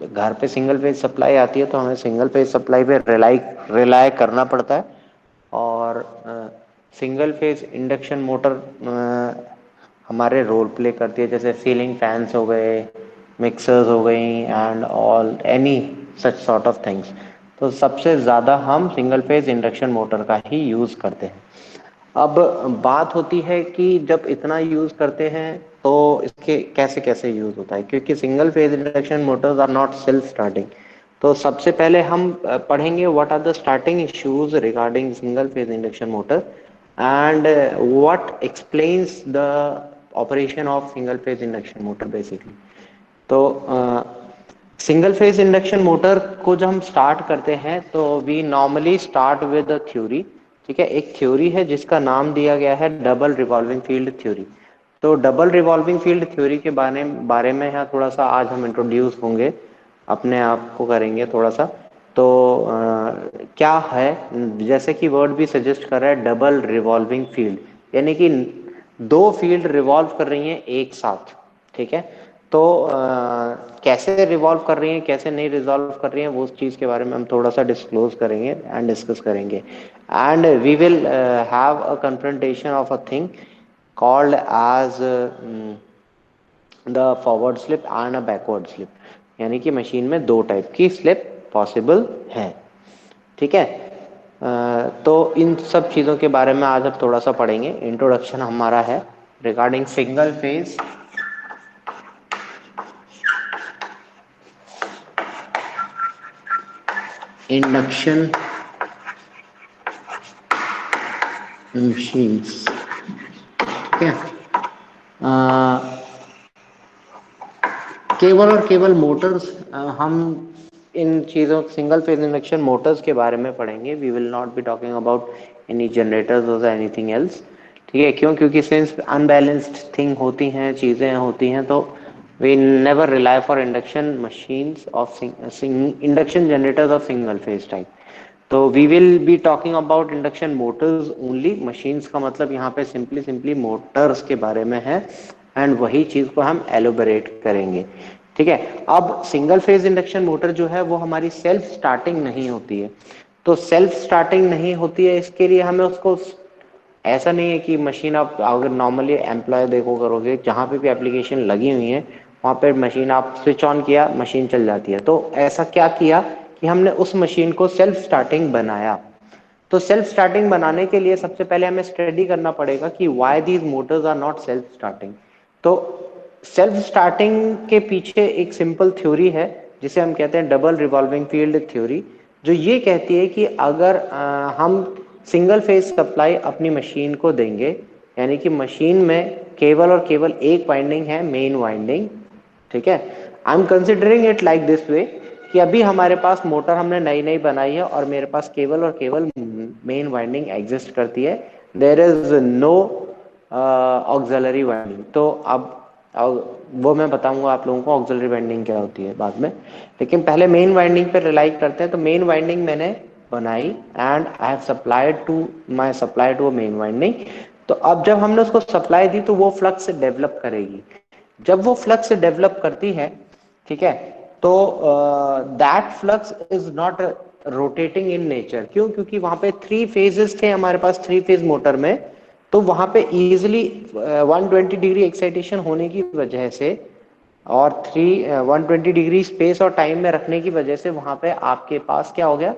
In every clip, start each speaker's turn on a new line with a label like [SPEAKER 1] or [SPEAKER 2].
[SPEAKER 1] घर पे single phase supply आती है तो हमें सिंगल फेज सप्लाई पे रिलाई करना पड़ता है। और सिंगल फेज इंडक्शन मोटर हमारे रोल प्ले करती है, जैसे सीलिंग फैंस हो गए, मिक्सर्स हो गई and all any such sort of things. तो सबसे ज़्यादा हम सिंगल फेज इंडक्शन मोटर का ही यूज़ करते हैं। अब बात होती है कि जब इतना यूज़ करते हैं तो इसके कैसे कैसे यूज़ होता है, क्योंकि single phase induction motors are not self starting. तो सबसे पहले हम पढ़ेंगे what are the starting issues regarding single phase induction motor and what explains the operation of single phase induction motor basically. तो सिंगल फेज इंडक्शन मोटर को जब हम start करते हैं तो we normally start with a theory. ठीक है, एक थ्योरी है जिसका नाम दिया गया है डबल रिवॉल्विंग फील्ड थ्योरी। तो डबल रिवॉल्विंग फील्ड थ्योरी के बारे में यहाँ थोड़ा सा आज हम इंट्रोड्यूस होंगे, अपने आप को करेंगे थोड़ा सा। तो क्या है, जैसे कि वर्ड भी सजेस्ट कर रहा है डबल रिवॉल्विंग फील्ड, यानी कि दो फील्ड रिवॉल्व कर रही हैं एक साथ। ठीक है, तो कैसे रिवॉल्व कर रही हैं कैसे नहीं रिजॉल्व कर रही हैं वो उस चीज़ के बारे में हम थोड़ा सा डिस्क्लोज करेंगे एंड डिस्कस करेंगे। And we will have a confrontation of a thing called as the forward slip and a backward slip, यानी कि मशीन में दो टाइप की स्लिप पॉसिबल है। ठीक है, तो इन सब चीज़ों के बारे में आज अब थोड़ा सा पढ़ेंगे। इंट्रोडक्शन हमारा है regarding single phase induction machines. ठीक है, केवल और केवल मोटर्स, हम इन चीज़ों सिंगल फेज इंडक्शन मोटर्स के बारे में पढ़ेंगे। We will not be talking about any generators और एनीथिंग एल्स। ठीक है, क्यों? क्योंकि सिंस अनबैलेंस्ड थिंग होती हैं, चीज़ें होती हैं, तो we never rely for induction machines of induction generators of single phase type. तो we will be talking about induction motors only. Machines का मतलब यहाँ पे सिंपली सिंपली मोटर्स के बारे में है एंड वही चीज़ को हम एलोबरेट करेंगे। ठीक है, अब सिंगल फेज इंडक्शन मोटर जो है वो हमारी सेल्फ स्टार्टिंग नहीं होती है। तो सेल्फ स्टार्टिंग नहीं होती है, इसके लिए हमें उसको, ऐसा नहीं है कि मशीन आप अगर नॉर्मली एम्प्लॉय देखो करोगे जहाँ पे भी एप्लीकेशन लगी हुई है वहाँ पे मशीन आप स्विच ऑन किया मशीन चल जाती है। तो ऐसा क्या किया कि हमने उस मशीन को सेल्फ स्टार्टिंग बनाया। तो सेल्फ स्टार्टिंग बनाने के लिए सबसे पहले हमें स्टडी करना पड़ेगा कि why these motors are not self starting. तो सेल्फ स्टार्टिंग के पीछे एक सिंपल थ्योरी है जिसे हम कहते हैं डबल रिवॉल्विंग फील्ड थ्योरी, जो ये कहती है कि अगर हम सिंगल फेज सप्लाई अपनी मशीन को देंगे, यानी कि मशीन में केवल और केवल एक वाइंडिंग है, मेन वाइंडिंग। ठीक है, I am considering it like this way कि अभी हमारे पास मोटर हमने नई नई बनाई है और मेरे पास केवल और केवल मेन वाइंडिंग एग्जिस्ट करती है, there is no auxiliary winding. तो अब वो मैं बताऊंगा आप लोगों को ऑक्सिलरी वाइंडिंग क्या होती है बाद में, लेकिन पहले मेन वाइंडिंग पे रिलाई करते हैं। तो मेन वाइंडिंग मैंने बनाई and I have supplied to my supply to main winding. तो अब जब हमने उसको सप्लाई दी तो वो फ्लक्स डेवलप करेगी। जब वो फ्लक्स डेवलप करती है, ठीक है, तो that flux is not rotating in nature. क्यों? क्योंकि वहां पे थ्री फेजेस थे हमारे पास थ्री फेज मोटर में। तो वहां पे इजिली 120 डिग्री एक्साइटेशन होने की वजह से और 120 डिग्री स्पेस और टाइम में रखने की वजह से वहां पे आपके पास क्या हो गया,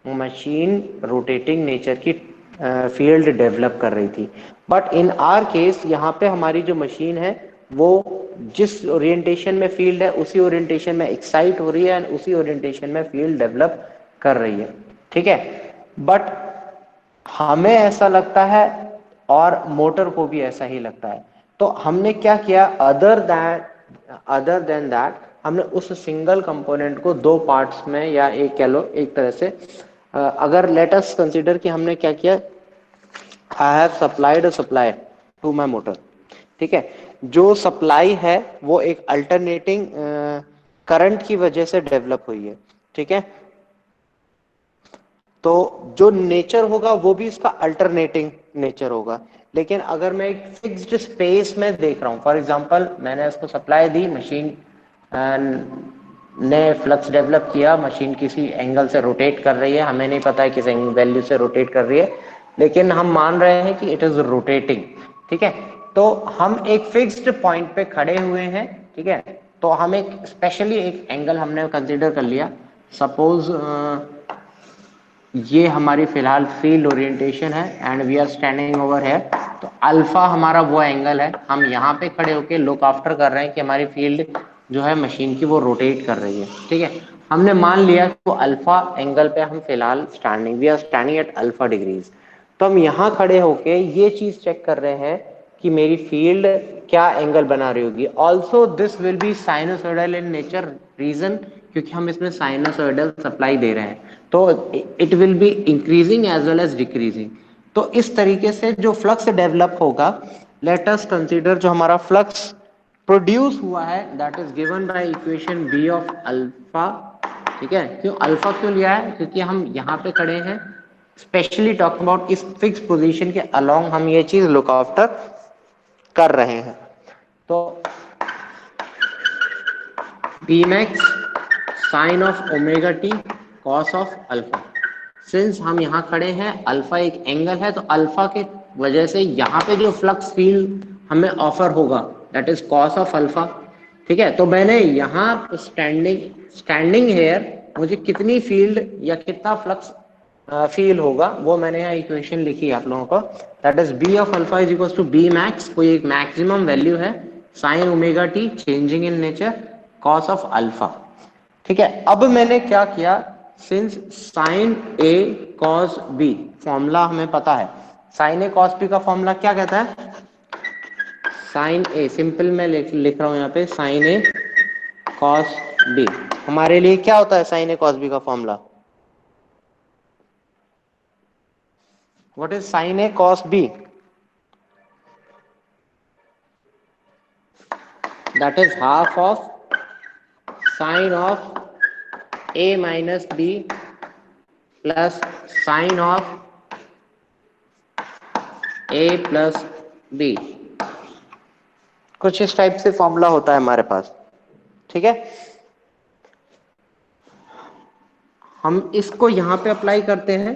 [SPEAKER 1] मशीन रोटेटिंग नेचर की फील्ड डेवलप कर रही थी। बट इन आर केस यहाँ पे हमारी जो मशीन है वो जिस ओरिएंटेशन में फील्ड है उसी ओरिएंटेशन में एक्साइट हो रही है एंड उसी ओरिएंटेशन में फील्ड डेवलप कर रही है। ठीक है, बट हमें ऐसा लगता है और मोटर को भी ऐसा ही लगता है। तो हमने क्या किया, अदर देन दैट हमने उस सिंगल कंपोनेंट को दो पार्ट्स में, या एक कह लो एक तरह से, अगर लेट अस कंसीडर कि हमने क्या किया, I have supplied a supply to my motor. ठीक है, जो सप्लाई है वो एक अल्टरनेटिंग करंट की वजह से डेवलप हुई है। ठीक है, तो जो नेचर होगा वो भी इसका अल्टरनेटिंग नेचर होगा। लेकिन अगर मैं एक फिक्स्ड स्पेस में देख रहा हूं, फॉर एग्जांपल मैंने इसको सप्लाई दी मशीन ने फ्लक्स डेवलप किया, मशीन किसी एंगल से रोटेट कर रही है, हमें नहीं पता है किस वैल्यू से रोटेट कर रही है, लेकिन हम मान रहे हैं कि इट इज रोटेटिंग। ठीक है, तो हम एक फिक्स्ड पॉइंट पे खड़े हुए हैं। ठीक है, तो हम एक स्पेशली एक एंगल हमने कंसीडर कर लिया। सपोज ये हमारी फिलहाल फील्ड ओरिएंटेशन है and we are standing over है। तो अल्फा हमारा वो एंगल है, हम यहाँ पे खड़े होके लुक आफ्टर कर रहे हैं कि हमारी फील्ड जो है मशीन की वो रोटेट कर रही है। ठीक है, हमने मान लिया कि वो अल्फा एंगल पे हम फिलहाल standing, we are standing at alpha degrees. तो हम यहाँ खड़े होके ये चीज चेक कर रहे हैं कि मेरी फील्ड क्या एंगल बना रही होगी। Also this will be sinusoidal in nature, reason क्योंकि हम इसमें साइनोसॉइडल सप्लाई दे रहे हैं, तो it will be increasing as well as decreasing. तो इस तरीके से जो फ्लक्स डेवलप होगा, लेट अस कंसीडर जो हमारा फ्लक्स प्रोड्यूस हुआ है that is given by equation B of alpha. ठीक है, क्यों अल्फा क्यों लिया है, क्योंकि हम यहाँ पे खड़े हैं, स्पेशली टॉक अबाउट इस फिक्स पोजीशन के अलोंग हम ये चीज लुक आफ्टर कर रहे हैं। तो B max sine of omega t cos of alpha, since हम यहाँ खड़े हैं, अल्फा एक एंगल है, तो अल्फा के वजह से यहाँ पे जो फ्लक्स फील्ड हमें ऑफर होगा that is cos of alpha. ठीक है, तो मैंने यहाँ स्टैंडिंग स्टैंडिंग हेयर मुझे कितनी फील्ड या कितना फ्लक्स फील होगा वो मैंने यहाँ इक्वेशन लिखी है आप लोगों को, that is B of alpha is equal to B max, कोई एक मैक्सिमम वैल्यू है, sine omega t changing in nature cos of alpha. ठीक है, अब मैंने क्या किया, since sine A cos B formula हमें पता है, साइन ए कॉस बी का फॉर्मूला क्या कहता है, साइन ए सिंपल मैं लिख रहा हूं यहाँ पे, साइन ए कॉस बी हमारे लिए क्या होता है, साइन ए कॉस बी का formula, what is sine A cos B, that is half of sine of A minus B plus sine of A plus B, कुछ इस टाइप से formula होता है हमारे पास। ठीक है, हम इसको यहां पे अप्लाई करते हैं,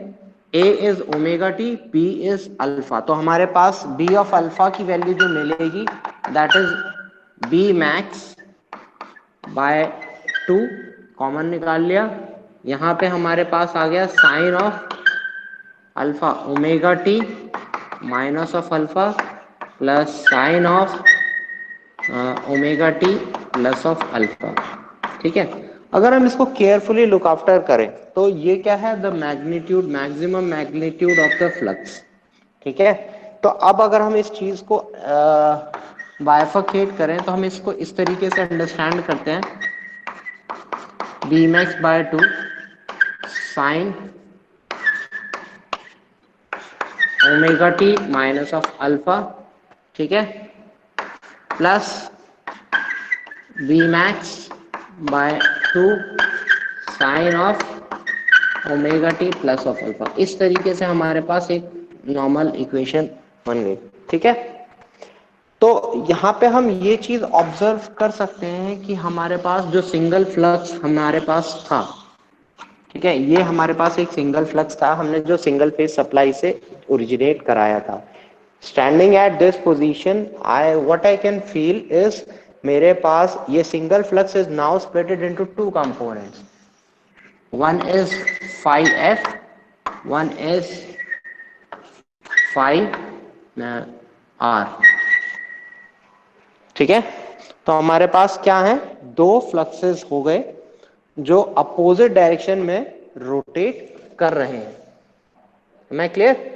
[SPEAKER 1] A is omega T, B is alpha, तो हमारे पास बी ऑफ अल्फा की वैल्यू जो मिलेगी that is B max by 2, common निकाल लिया, यहां पे हमारे पास आ गया sine of alpha omega T minus of alpha plus sine of omega T plus of alpha. ठीक है, अगर हम इसको केयरफुली लुक आफ्टर करें तो ये क्या है, the magnitude maximum magnitude of the flux. ठीक है, तो अब अगर हम इस चीज को बाइफरकेट करें तो हम इसको इस तरीके से अंडरस्टैंड करते हैं, B max by 2 sine omega T minus of alpha, ठीक है, plus B max by 2 sine of omega T plus of alpha. इस तरीके से हमारे पास एक नॉर्मल इक्वेशन बन गई। ठीक है, तो यहाँ पे हम ये चीज ऑब्जर्व कर सकते हैं कि हमारे पास जो सिंगल फ्लक्स हमारे पास था, ठीक है, ये हमारे पास एक सिंगल फ्लक्स था, हमने जो सिंगल फेज सप्लाई से ओरिजिनेट कराया था। Standing at this position I what I can feel is, मेरे पास ये single flux is now splitted into two components, one is phi f, one is phi r। ठीक है, तो हमारे पास क्या है, दो फ्लक्सेस हो गए जो अपोजिट डायरेक्शन में रोटेट कर रहे हैं। मैं क्लियर,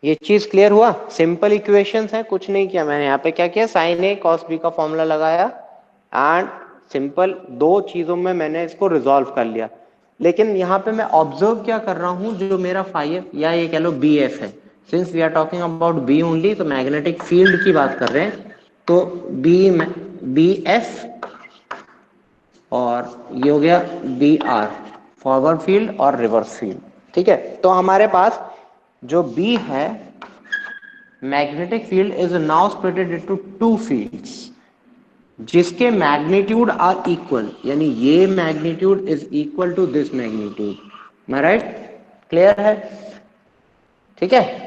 [SPEAKER 1] ये चीज क्लियर हुआ, सिंपल इक्वेशंस है, कुछ नहीं किया मैंने यहाँ पे, क्या किया, साइन ए कॉस बी का फॉर्मूला लगाया एंड सिंपल दो चीजों में मैंने इसको रिजॉल्व कर लिया। लेकिन यहाँ पे मैं ऑब्जर्व क्या कर रहा हूँ, जो मेरा फाई एफ या ये कह लो बी एफ है, since we are talking about B only, तो मैग्नेटिक फील्ड की बात कर रहे हैं, तो बी एफ और ये हो गया बी आर, फॉरवर्ड फील्ड और रिवर्स फील्ड। ठीक है, तो हमारे पास जो बी है, magnetic field is now splitted into two fields, जिसके मैग्नीट्यूड आर इक्वल, यानी ये magnitude is equal to this magnitude, मैं राइट? क्लियर है? ठीक है।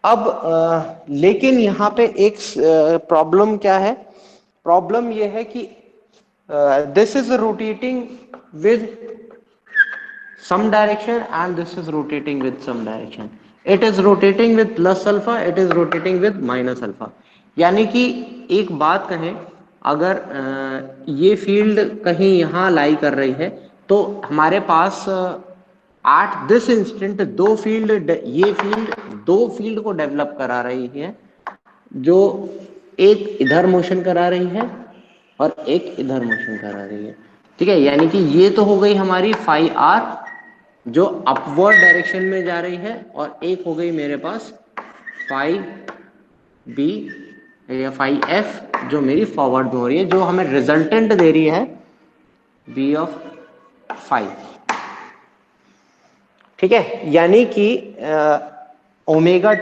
[SPEAKER 1] अब लेकिन यहाँ पे एक प्रॉब्लम क्या है? प्रॉब्लम ये है कि this is rotating with some direction and this is rotating with some direction. It is rotating with plus alpha, it is rotating with minus alpha. यानी कि एक बात कहें, अगर ये फील्ड कहीं यहाँ लाई कर रही है तो हमारे पास एट दिस इंस्टेंट ये फील्ड दो फील्ड को डेवलप करा रही है, जो एक इधर मोशन करा रही है और एक इधर मोशन करा रही है। ठीक है, यानी कि ये तो हो गई हमारी फाई आर जो अपवर्ड डायरेक्शन में जा रही है, और एक हो गई मेरे पास फाई बी या फाई एफ जो मेरी फॉरवर्ड में हो रही है, जो हमें रिजल्टेंट दे रही है बी ऑफ फाई। ठीक है, यानी कि ओमेगा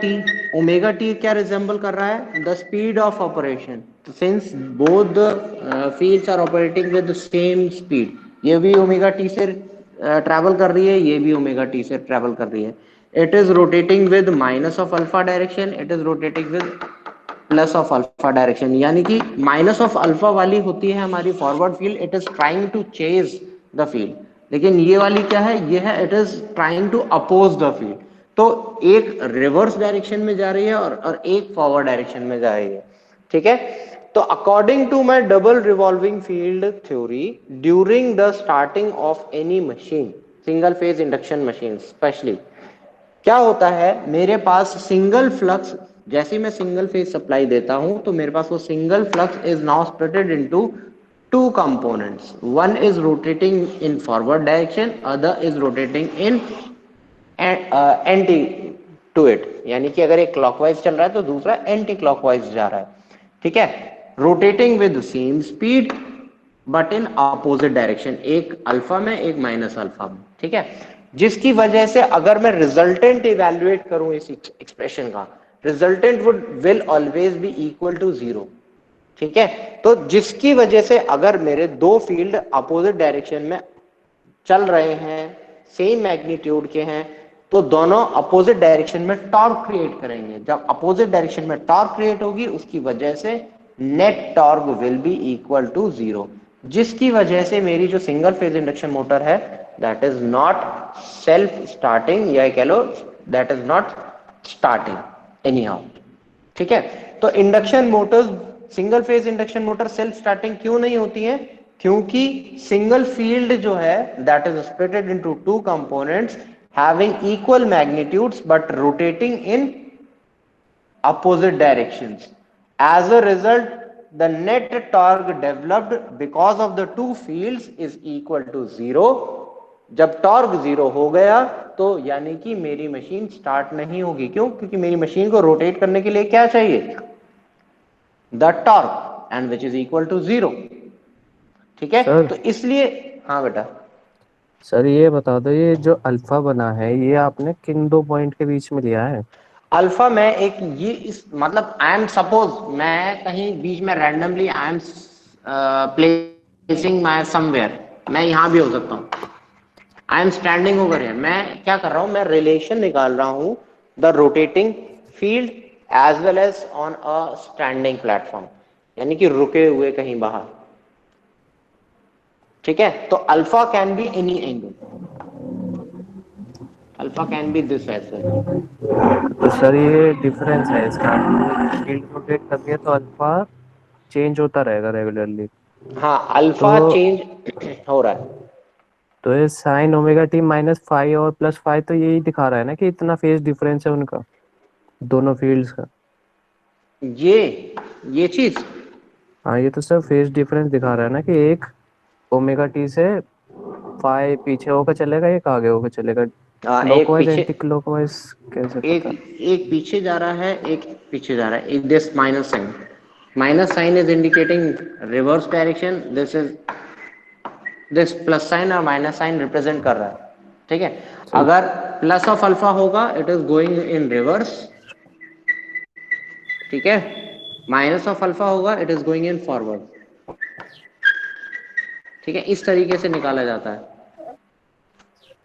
[SPEAKER 1] टी क्या रिजेंबल कर रहा है? The speed of operation. Since both the fields are operating with the same speed, ये भी ओमेगा टी से ट्रैवल कर रही है, ये भी ओमेगा टी से ट्रैवल कर रही है। It is rotating with minus of alpha direction, it is rotating with plus of alpha direction, यानी कि माइनस ऑफ अल्फा वाली होती है हमारी forward field, it is trying to chase the field. लेकिन ये वाली क्या है? ये है it is trying to oppose the field. तो एक रिवर्स डायरेक्शन में जा रही है और एक फॉरवर्ड डायरेक्शन में जा रही है। ठीक है, तो according to my double revolving field theory, during the starting of any machine, single phase induction machine specially, क्या होता है? मेरे पास सिंगल फ्लक्स, जैसे मैं सिंगल फेज सप्लाई देता हूं तो मेरे पास वो single flux is now splitted into two components, one is rotating in forward direction, other is rotating in anti to it, यानी कि अगर एक क्लॉकवाइज चल रहा है तो दूसरा एंटी क्लॉकवाइज जा रहा है। ठीक है, rotating with same speed but in opposite direction, एक अल्फा में एक माइनस अल्फा में। ठीक है, जिसकी वजह से अगर मैं रिजल्टेंट इवेल्युएट करूं इस एक्सप्रेशन का, resultant would will always be equal to zero. ठीक है, तो जिसकी वजह से अगर मेरे दो फील्ड अपोजिट डायरेक्शन में चल रहे हैं, सेम मैग्नीट्यूड के हैं, तो दोनों अपोजिट डायरेक्शन में टॉर्क क्रिएट करेंगे। जब अपोजिट डायरेक्शन में टॉर्क क्रिएट होगी, उसकी वजह से net torque will be equal to zero, जिसकी वजह से मेरी जो सिंगल फेज इंडक्शन मोटर है that is not self starting, या कह लो that is not starting anyhow. ठीक है, तो induction motors, single phase induction motor self starting क्यों नहीं होती है? क्योंकि सिंगल फील्ड जो है that is splitted into two components having equal magnitudes but rotating in opposite directions. As a result, the net torque developed because of the two fields is equal to zero. जब torque zero हो गया तो यानी कि मेरी machine start नहीं होगी। क्यों? क्योंकि मेरी मशीन को रोटेट करने के लिए क्या चाहिए? The torque, and which is equal to zero. ठीक है,
[SPEAKER 2] सर
[SPEAKER 1] तो इसलिए हाँ बेटा।
[SPEAKER 2] सर ये बता दो, ये जो अल्फा बना है ये आपने किन दो पॉइंट के बीच में लिया है?
[SPEAKER 1] अल्फा में एक ये इस मतलब आई एम सपोज मैं कहीं बीच में randomly I am placing my somewhere, मैं यहां भी हो सकता हूं, आई एम स्टैंडिंग ओवर हियर। मैं क्या कर रहा हूं? मैं रिलेशन निकाल रहा हूं the rotating field as well as on a standing platform, यानी कि रुके हुए कहीं बाहर। ठीक है, तो alpha can be any angle, alpha can be this as well.
[SPEAKER 2] तो सर ये डिफरेंस है इसका, फील्ड रोटेट करती है तो अल्फा चेंज होता रहेगा रेगुलरली।
[SPEAKER 1] हाँ, अल्फा
[SPEAKER 2] तो
[SPEAKER 1] चेंज हो रहा है।
[SPEAKER 2] तो ये sign omega T minus five और प्लस फाइव तो यही दिखा रहा है ना कि इतना फेज डिफरेंस है उनका, दोनों फील्ड्स का।
[SPEAKER 1] ये चीज
[SPEAKER 2] हाँ ये तो सर फेज डिफरेंस दिखा रहा है ना कि एक ओमेगा टी से फाइव पीछे होकर चलेगा, एक आगे होकर चलेगा।
[SPEAKER 1] एक
[SPEAKER 2] क्लॉकवाइज
[SPEAKER 1] पीछे,
[SPEAKER 2] एंटी क्लॉकवाइज कैसे
[SPEAKER 1] एक
[SPEAKER 2] पता?
[SPEAKER 1] एक पीछे जा रहा है, एक पीछे जा रहा है। एक this minus sine is indicating reverse direction, this plus sine और माइनस साइन रिप्रेजेंट कर रहा है। ठीक है,
[SPEAKER 2] ठीक।
[SPEAKER 1] अगर प्लस ऑफ अल्फा होगा it is going in reverse. ठीक है, माइनस ऑफ अल्फा होगा it is going in forward. ठीक है, इस तरीके से निकाला जाता है।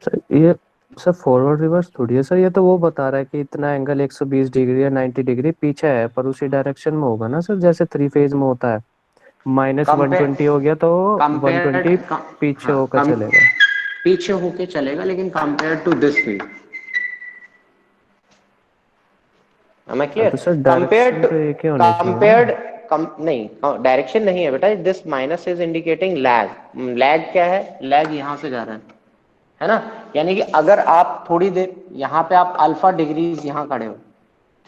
[SPEAKER 2] सर ये सर फॉरवर्ड रिवर्स थोड़ी है सर, ये तो वो बता रहा है कि इतना एंगल 120 डिग्री या 90 डिग्री पीछे है, पर उसी डायरेक्शन में होगा ना सर, जैसे थ्री फेज में होता है। माइनस वन
[SPEAKER 1] कंपेयर
[SPEAKER 2] ट्वेंटी हो गया तो वन
[SPEAKER 1] कंपेयर
[SPEAKER 2] ट्वेंटी पीछे
[SPEAKER 1] हाँ,
[SPEAKER 2] होकर चलेगा।
[SPEAKER 1] पीछे होके चलेगा, लेकिन compare to this field, am I
[SPEAKER 2] हाँ
[SPEAKER 1] clear?
[SPEAKER 2] तो सर
[SPEAKER 1] Compared
[SPEAKER 2] डायरेक्शन
[SPEAKER 1] to
[SPEAKER 2] तो एक ही होने चाहिए ना।
[SPEAKER 1] compared नहीं, डायरेक्शन नहीं है बेटा, this minus is indicating lag. Lag क्या है? लैग यहाँ से जा रहा है ना? यानी कि अगर आप थोड़ी देर यहाँ पे आप अल्फा डिग्रीज यहाँ खड़े हो,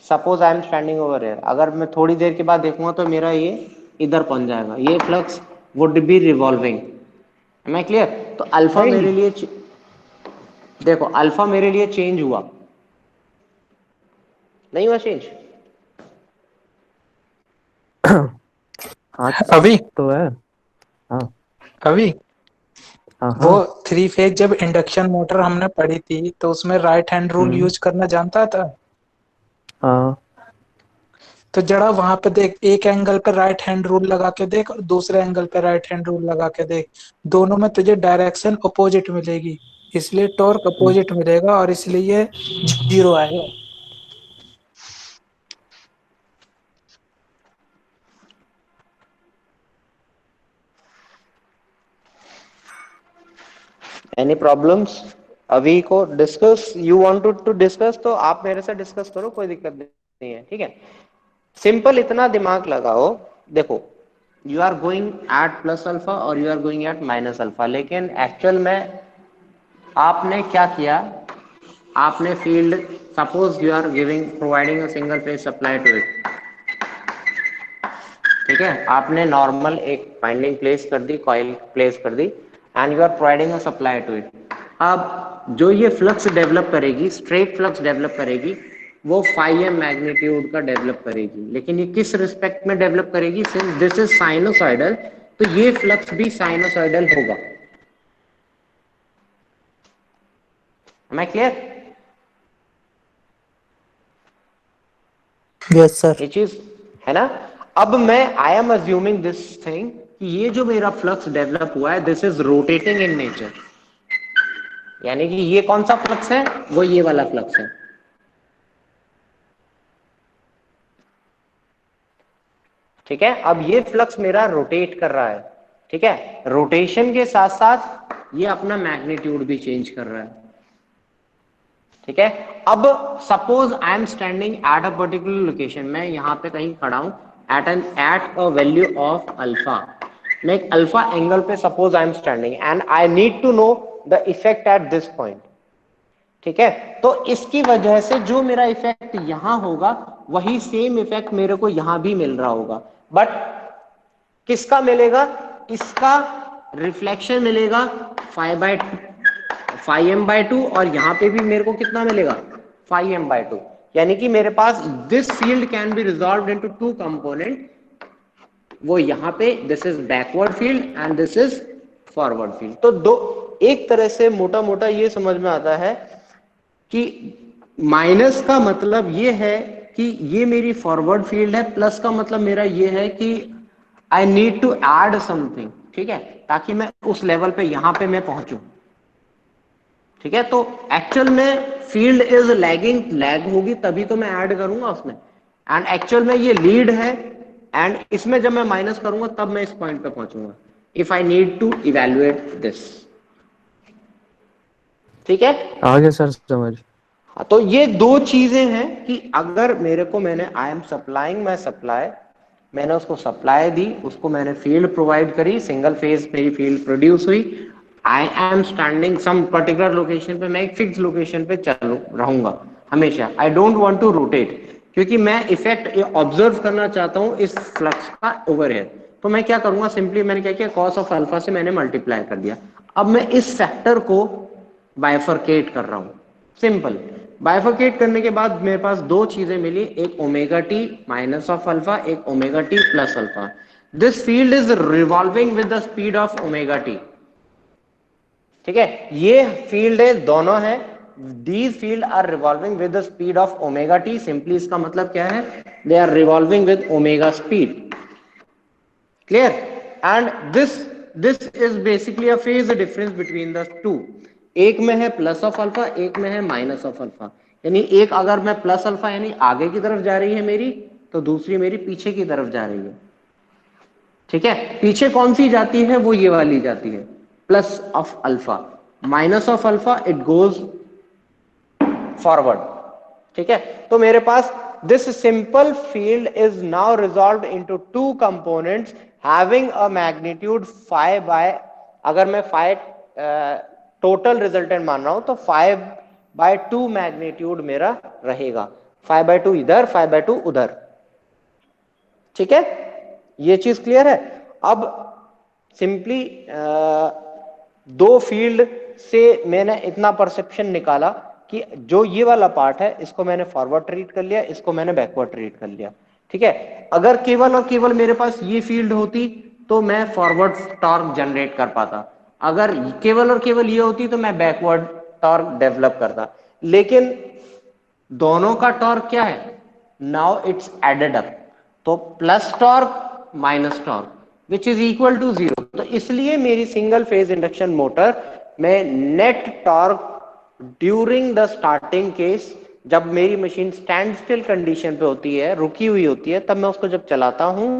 [SPEAKER 1] suppose I am standing over here, अगर मैं थोड़ी देर के बाद देखूंगा तो मेरा ये इधर पहुंच जाएगा, ये flux would be revolving. Am I clear? तो अल्फा
[SPEAKER 3] नहीं
[SPEAKER 1] मेरे लिए देखो, अल्फा मेरे लिए चेंज हुआ, नहीं हुआ चेंज?
[SPEAKER 2] हाँ
[SPEAKER 3] अभी
[SPEAKER 2] तो है। हाँ
[SPEAKER 3] अभी
[SPEAKER 2] हाँ
[SPEAKER 3] वो
[SPEAKER 2] हाँ
[SPEAKER 3] थ्री फेज जब इंडक्शन मोटर हमने पढ़ी थी तो उसमें राइट हैंड रूल
[SPEAKER 2] हम्म
[SPEAKER 3] यूज करना जानता था।
[SPEAKER 2] हाँ
[SPEAKER 3] तो जरा वहां पे देख, एक एंगल पे राइट हैंड रूल लगा के देख और दूसरे एंगल पे राइट हैंड रूल लगा के देख, दोनों में तुझे डायरेक्शन अपोजिट मिलेगी, इसलिए टॉर्क
[SPEAKER 2] हम्म।
[SPEAKER 3] अपोजिट मिलेगा और इसलिए जीरो आएगा।
[SPEAKER 1] Any problems? अभी को discuss, you wanted to discuss तो आप मेरे से डिस्कस करो, कोई दिक्कत नहीं है, ठीक है। सिंपल इतना दिमाग लगाओ, देखो, you are going at plus alpha और you are going at minus alpha, लेकिन एक्चुअल में आपने क्या किया? आपने field, suppose you are giving providing a single phase supply to it, ठीक है, आपने नॉर्मल एक बाइंडिंग प्लेस कर दी, कॉइल प्लेस कर दी, and you are providing a supply to it. अब जो ये फ्लक्स डेवलप करेगी, स्ट्रेट फ्लक्स डेवलप करेगी, वो फाई एम मैग्नीट्यूड का डेवलप करेगी, लेकिन ये किस रिस्पेक्ट में डेवलप करेगी? सिंस दिस इज साइनोसॉइडल, तो ये फ्लक्स भी साइनोसॉइडल होगा। Am I clear?
[SPEAKER 3] Yes sir.
[SPEAKER 1] ये चीज है ना? अब मैं I am assuming this thing कि ये जो मेरा फ्लक्स डेवलप हुआ है, this is rotating in nature, यानी कि ये कौन सा फ्लक्स है? वो ये वाला फ्लक्स है, ठीक है। अब ये फ्लक्स मेरा रोटेट कर रहा है, ठीक है, रोटेशन के साथ साथ ये अपना मैग्नीट्यूड भी चेंज कर रहा है, ठीक है। अब suppose I am standing at a particular location, मैं यहां पे कहीं खड़ा हूं at a value of alpha, मैं एक अल्फा एंगल पे suppose I am standing and I need to know the effect at this point, ठीक है। तो इसकी वजह से जो मेरा इफेक्ट यहां होगा, वही सेम इफेक्ट मेरे को यहां भी मिल रहा होगा, बट किसका मिलेगा? इसका रिफ्लेक्शन मिलेगा फाइव एम बाय टू, और यहां पे भी मेरे को कितना मिलेगा? Five M by two. यानी कि मेरे पास this field can be resolve into two component, वो यहां पे this is backward field and this is forward field. तो दो, एक तरह से मोटा मोटा ये समझ में आता है कि माइनस का मतलब ये है कि ये मेरी फॉरवर्ड फील्ड है, प्लस का मतलब मेरा ये है कि I need to add something, ठीक है, ताकि मैं उस लेवल पे यहां पे मैं पहुंचू, ठीक है। तो एक्चुअल में फील्ड इज लैगिंग, लैग होगी तभी तो मैं ऐड करूंगा उसमें, एंड एक्चुअल में ये लीड है, एंड इसमें जब मैं माइनस करूंगा तब मैं इस पॉइंट पे पहुंचूंगा, if I need to evaluate this, ठीक है।
[SPEAKER 2] आगे सर समझ।
[SPEAKER 1] हाँ, तो ये दो चीजें हैं कि अगर मेरे को, मैंने I am supplying my supply, मैंने उसको सप्लाई दी, उसको मैंने फील्ड प्रोवाइड करी, सिंगल फेज मेरी फील्ड प्रोड्यूस हुई, I am standing some particular location पे, मैं एक फिक्स लोकेशन पे चल रहूंगा हमेशा, I don't want to rotate, क्योंकि मैं इफेक्ट ऑब्जर्व करना चाहता हूं इस फ्लक्स का ओवरहेड। तो मैं क्या करूंगा? सिंपली मैंने क्या किया, कॉस ऑफ अल्फा से मैंने मल्टीप्लाई कर दिया। अब मैं इस फैक्टर को बाइफरकेट कर रहा हूं, सिंपल। बाइफरकेट करने के बाद मेरे पास दो चीजें मिली, एक omega T minus of alpha, एक omega T plus alpha. This field is revolving with the speed of omega T, ठीक है। ये फील्ड है, दोनों है, these field are revolving with the speed of omega T, simply इसका मतलब क्या है? They are revolving with omega speed, clear? And this this is basically a phase difference between the two. एक में है प्लस ऑफ अल्फा, एक में है माइनस ऑफ अल्फा। यानी एक अगर मैं प्लस अल्फा यानी आगे की तरफ जा रही है मेरी, तो दूसरी मेरी पीछे की तरफ जा रही है। ठीक है, पीछे कौन सी जाती है, वो ये वाली जाती है plus of alpha. Minus of alpha it goes forward. ठीक है, तो मेरे पास this simple field is now resolve into two components having a magnitude five by, अगर मैं फाइव टोटल रिजल्टेंट मान रहा हूं तो 5/2 मैग्नीट्यूड मेरा रहेगा। 5/2 इधर, 5/2 उधर। ठीक है, ये चीज क्लियर है। अब सिंपली दो फील्ड से मैंने इतना परसेप्शन निकाला कि जो ये वाला पार्ट है इसको मैंने फॉरवर्ड ट्रीट कर लिया, इसको मैंने बैकवर्ड ट्रीट कर लिया। ठीक है, अगर केवल और केवल मेरे पास ये फील्ड होती तो मैं फॉरवर्ड टॉर्क जनरेट कर पाता, अगर केवल और केवल ये होती तो मैं बैकवर्ड टॉर्क डेवलप करता। लेकिन दोनों का टॉर्क क्या है, नाउ इट्स एडेड अप, तो plus torque minus torque which is equal to zero. तो इसलिए मेरी सिंगल फेज इंडक्शन मोटर में net torque during the starting case, जब मेरी मशीन स्टैंड स्टिल कंडीशन पे होती है, रुकी हुई होती है, तब मैं उसको जब चलाता हूं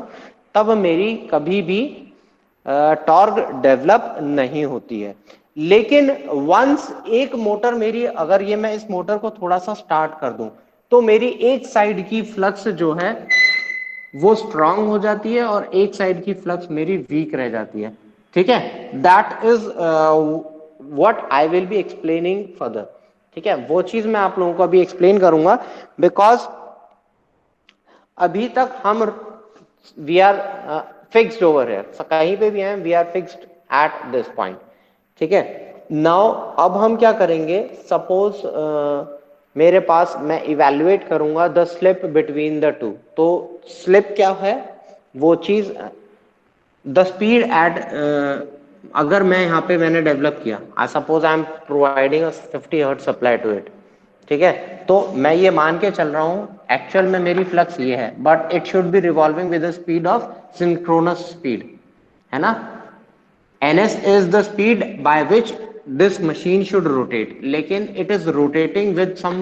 [SPEAKER 1] तब मेरी कभी भी टॉर्क डेवलप नहीं होती है। लेकिन वंस एक मोटर मेरी, अगर ये मैं इस मोटर को थोड़ा सा स्टार्ट कर दूं तो मेरी एक साइड की फ्लक्स जो है वो स्ट्रांग हो जाती है और एक साइड की फ्लक्स मेरी वीक रह जाती है। ठीक है, that is what I will be explaining further. ठीक है, वो चीज मैं आप लोगों को अभी एक्सप्लेन करूंगा, बिकॉज अभी तक हम वी आर फिक्स्ड ओवर है, कहीं पे भी हैं we are fixed at this point. ठीक है, नाउ अब हम क्या करेंगे, सपोज मेरे पास, मैं इवेल्युएट करूंगा the slip between the to. तो स्लिप क्या है, वो चीज द स्पीड एट, अगर मैं यहाँ पे मैंने डेवलप किया, I suppose I am providing 50 hertz supply to it. ठीक है, तो मैं ये मान के चल रहा हूँ एक्चुअल में मेरी फ्लक्स ये है, but it should be revolving with the speed of synchronous speed, है ना। ns is the speed by which this machine should rotate, लेकिन it is rotating with some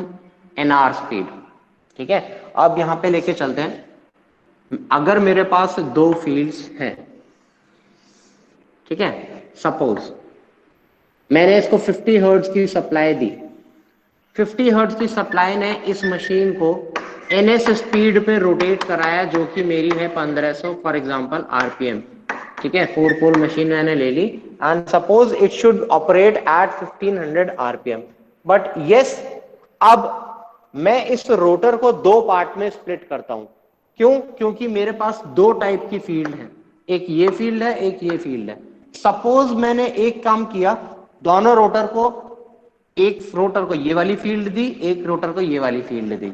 [SPEAKER 1] nr speed। ठीक है, अब यहां पे लेके चलते हैं, अगर मेरे पास दो फील्ड्स हैं, ठीक है, सपोज मैंने इसको 50 हर्ट्ज की सप्लाई दी, 50 हर्ट्ज की सप्लाई ने इस मशीन को ns स्पीड पे रोटेट कराया, जो कि मेरी है 1500 फॉर एग्जांपल आरपीएम। ठीक है, 4 पोल मशीन मैंने ले ली and suppose it should operate at 1500 RPM. But yes, अब मैं इस रोटर को दो पार्ट में स्प्लिट करता हूं। क्यों, क्योंकि मेरे पास दो टाइप की फील्ड है, एक ये फील्ड है, एक ये फील्ड है। सपोज मैंने एक काम किया, दोनों रोटर को, एक रोटर को ये वाली फील्ड दी, एक रोटर को ये वाली फील्ड दी।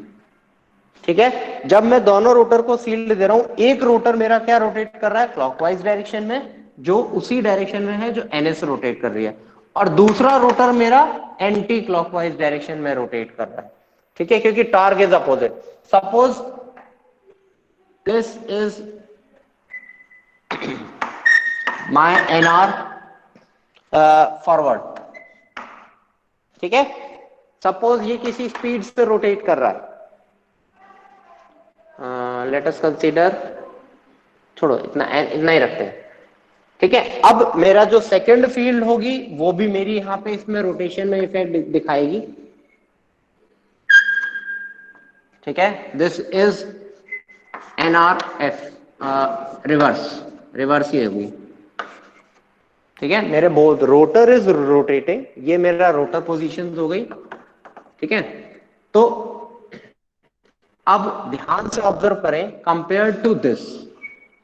[SPEAKER 1] ठीक है, जब मैं दोनों रोटर को फील्ड दे रहा हूं, एक रोटर मेरा क्या रोटेट कर रहा है, क्लॉकवाइज डायरेक्शन में, जो उसी डायरेक्शन में है जो एनएस रोटेट कर रही है, और दूसरा रोटर मेरा एंटी क्लॉकवाइज डायरेक्शन में रोटेट कर रहा है। ठीक है, क्योंकि torque is opposite. Suppose this is my NR forward. ठीक है, सपोज ये किसी स्पीड से रोटेट कर रहा है, लेट अस कंसीडर, छोड़ो इतना ही रखते हैं। ठीक है, अब मेरा जो सेकंड फील्ड होगी वो भी मेरी यहां पे इसमें रोटेशन में इफेक्ट दिखाएगी। ठीक है, दिस इज एनआरएफ, रिवर्स ही होगी। ठीक है, मेरे बोथ रोटर इज रोटेटिंग, ये मेरा रोटर पोजीशन हो गई। ठीक है, तो अब ध्यान से ऑब्जर्व करें, कंपेयर टू दिस,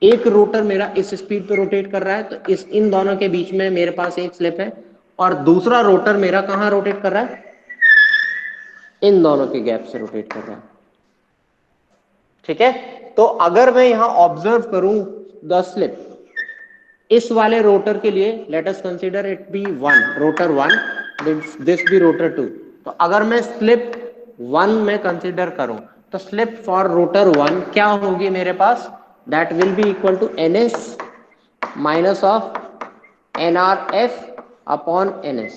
[SPEAKER 1] एक रोटर मेरा इस स्पीड पे रोटेट कर रहा है, तो इस इन दोनों के बीच में मेरे पास एक स्लिप है, और दूसरा रोटर मेरा कहां रोटेट कर रहा है, इन दोनों के गैप से रोटेट कर रहा है। ठीक है, तो अगर मैं यहां ऑब्जर्व करूं द स्लिप, इस वाले रोटर के लिए let us consider it be rotor 1, this be rotor 2। तो अगर मैं स्लिप 1 में कंसीडर करूं तो स्लिप फॉर रोटर 1 क्या होगी मेरे पास, that will be equal to ns minus of NRF upon NS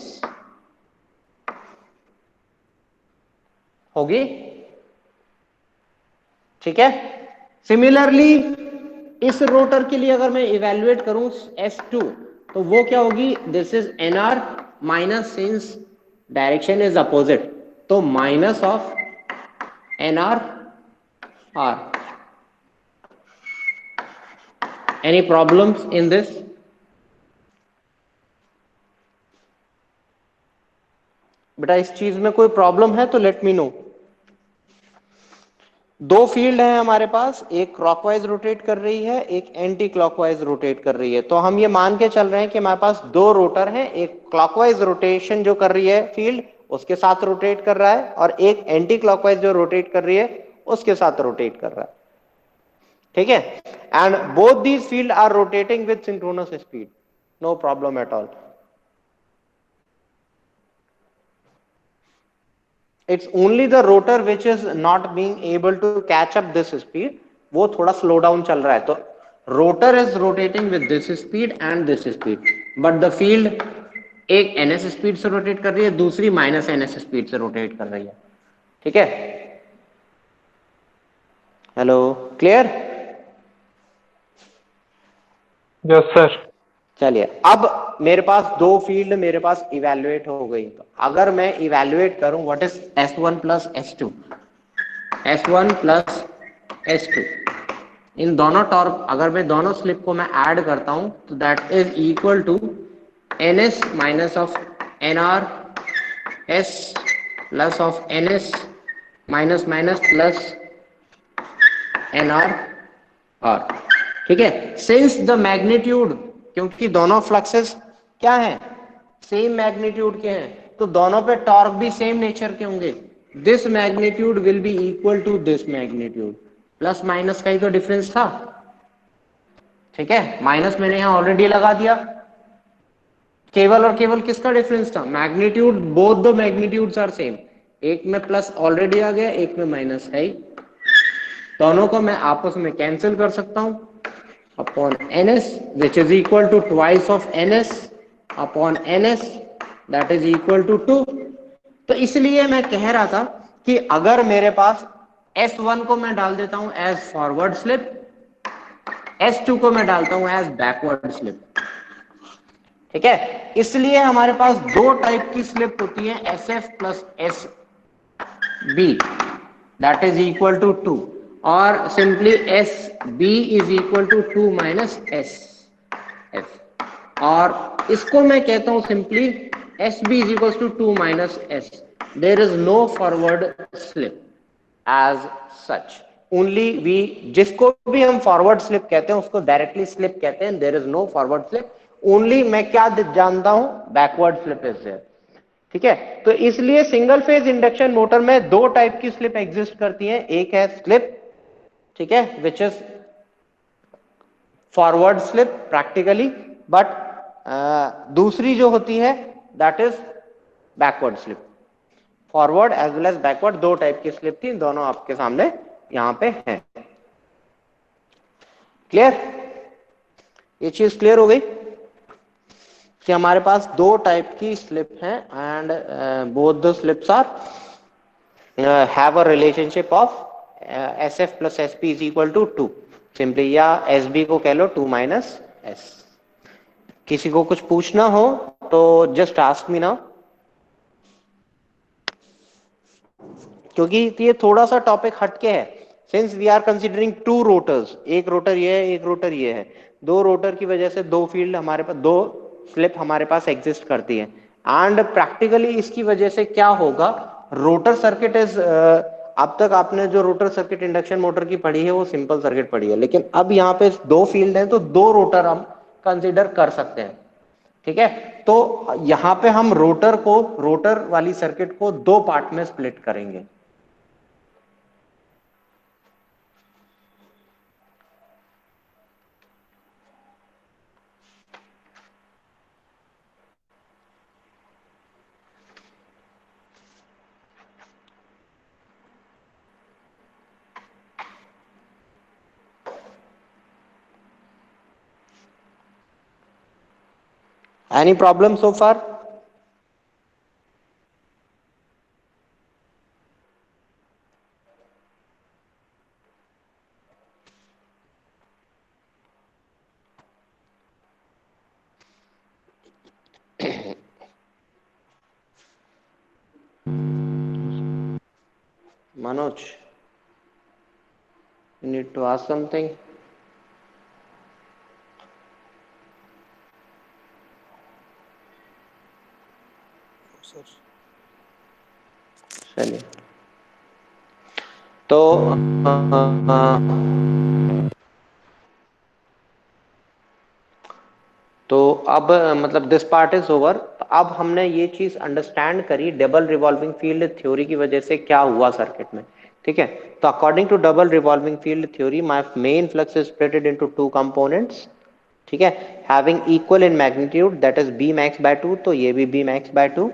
[SPEAKER 1] होगी, ठीक है। सिमिलरली इस रोटर के लिए अगर मैं इवेल्युएट करूं S2 तो वो क्या होगी, this is NR minus, since direction is opposite तो minus of NR R. Any problems in this? बेटा इस चीज में कोई प्रॉब्लम है तो लेट मी नो। दो फील्ड है हमारे पास, एक क्लॉकवाइज रोटेट कर रही है, एक एंटी क्लॉकवाइज रोटेट कर रही है। तो हम ये मान के चल रहे हैं कि हमारे पास दो रोटर हैं, एक क्लॉकवाइज रोटेशन जो कर रही है फील्ड उसके साथ रोटेट कर रहा है, और एक एंटी क्लॉकवाइज जो रोटेट कर रही है उसके साथ रोटेट कर रहा है, ठीक है। And both these field are rotating with synchronous speed, no problem at all. It's only the rotor which is not being able to catch up this speed, वो थोड़ा स्लो डाउन चल रहा है। तो rotor is rotating with this speed and this speed, but the field एक ns speed से rotate कर रही है, दूसरी माइनस ns स्पीड से रोटेट कर रही है, ठीक है। Hello, clear?
[SPEAKER 3] Yes sir.
[SPEAKER 1] चलिए, अब मेरे पास दो फील्ड मेरे पास इवेल्युएट हो गई। तो अगर मैं इवेल्युएट करूं what is S1 plus S2, S1 plus S2, इन दोनों टॉर्क अगर मैं दोनों स्लिप को मैं ऐड करता हूं तो that is equal to NS minus of NR S plus of NS minus minus plus NR R, ठीक है। सिंस द मैग्नीट्यूड, क्योंकि दोनों फ्लक्सेस क्या है, सेम मैग्नीट्यूड के हैं, तो दोनों पे टॉर्क भी सेम नेचर के होंगे। This magnitude will be equal to this magnitude, plus minus का ही तो डिफरेंस था, ठीक है। माइनस मैंने यहां ऑलरेडी लगा दिया, केवल और केवल किसका डिफरेंस था, magnitude, both the magnitudes are same. एक में प्लस ऑलरेडी आ गया, एक में माइनस है ही, दोनों को मैं आपस में कैंसिल कर सकता हूं upon NS which is equal to twice of NS upon NS that is equal to 2। तो इसलिए मैं कह रहा था कि अगर मेरे पास S1 को मैं डाल देता हूं एज फॉरवर्ड स्लिप, S2 को मैं डालता हूं एज बैकवर्ड स्लिप, ठीक है। इसलिए हमारे पास दो टाइप की स्लिप होती है, SF plus SB that is equal to 2, और simply SB is equal to 2 minus SF, और इसको मैं कहता हूं simply SB is equal to 2 minus S। There is no forward slip as such, only we, जिसको भी हम फॉरवर्ड स्लिप कहते हैं उसको डायरेक्टली स्लिप कहते हैं, there is no forward slip, only मैं क्या जानता हूं, बैकवर्ड स्लिप इज देयर, ठीक है। तो इसलिए सिंगल फेज इंडक्शन मोटर में दो टाइप की स्लिप एग्जिस्ट करती है, एक है स्लिप, ठीक है, which is forward slip practically, but दूसरी जो होती है that is backward slip. Forward as well as backward दो टाइप की स्लिप थी, दोनों आपके सामने यहां पे हैं। क्लियर? ये चीज क्लियर हो गई कि हमारे पास दो टाइप की स्लिप हैं, and both the slips are have a relationship of SF plus SP is equal to 2 simply, या SB को कह लो 2 माइनस S। किसी को कुछ पूछना हो तो जस्ट आस्क मी नाउ, क्योंकि ये थोड़ा सा टॉपिक हटके है। Since we are considering two rotors, एक रोटर ये है, एक रोटर ये है, दो रोटर की वजह से दो फील्ड हमारे पास, दो स्लिप हमारे पास एग्जिस्ट करती है। एंड प्रैक्टिकली इसकी वजह से क्या होगा, रोटर सर्किट इज, अब तक आपने जो रोटर सर्किट इंडक्शन मोटर की पढ़ी है वो सिंपल सर्किट पढ़ी है, लेकिन अब यहाँ पे दो फील्ड है तो दो रोटर हम कंसिडर कर सकते हैं, ठीक है। तो यहां पे हम रोटर को, रोटर वाली सर्किट को दो पार्ट में स्प्लिट करेंगे। Any problem so far? Manoj, you need to ask something. चलिए, तो अब मतलब दिस पार्ट इज ओवर। अब हमने ये चीज अंडरस्टैंड करी डबल रिवॉल्विंग फील्ड थ्योरी की वजह से क्या हुआ सर्किट में, ठीक है। तो according to double revolving field theory my main flux is splitted into two components, ठीक है, having equal in magnitude that is B max by 2, तो ये भी B max by 2।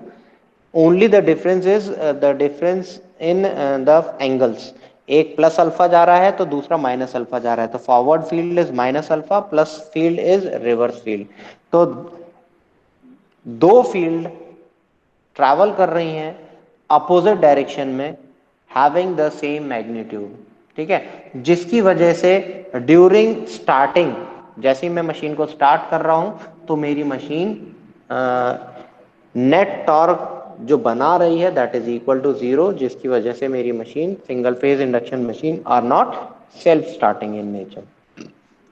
[SPEAKER 1] Only the difference is the difference in the angles, एक plus alpha जा रहा है तो दूसरा माइनस अल्फा जा रहा है, तो forward field is minus alpha, plus field is reverse field. तो दो फील्ड ट्रैवल कर रही हैं अपोजिट डायरेक्शन में, हैविंग द सेम मैग्नीट्यूड, ठीक है, जिसकी वजह से ड्यूरिंग स्टार्टिंग, जैसे ही मैं मशीन को स्टार्ट कर रहा हूं तो मेरी मशीन नेट टॉर्क जो बना रही है दैट इज इक्वल टू 0, जिसकी वजह से मेरी machine single phase induction machine are not self starting in nature,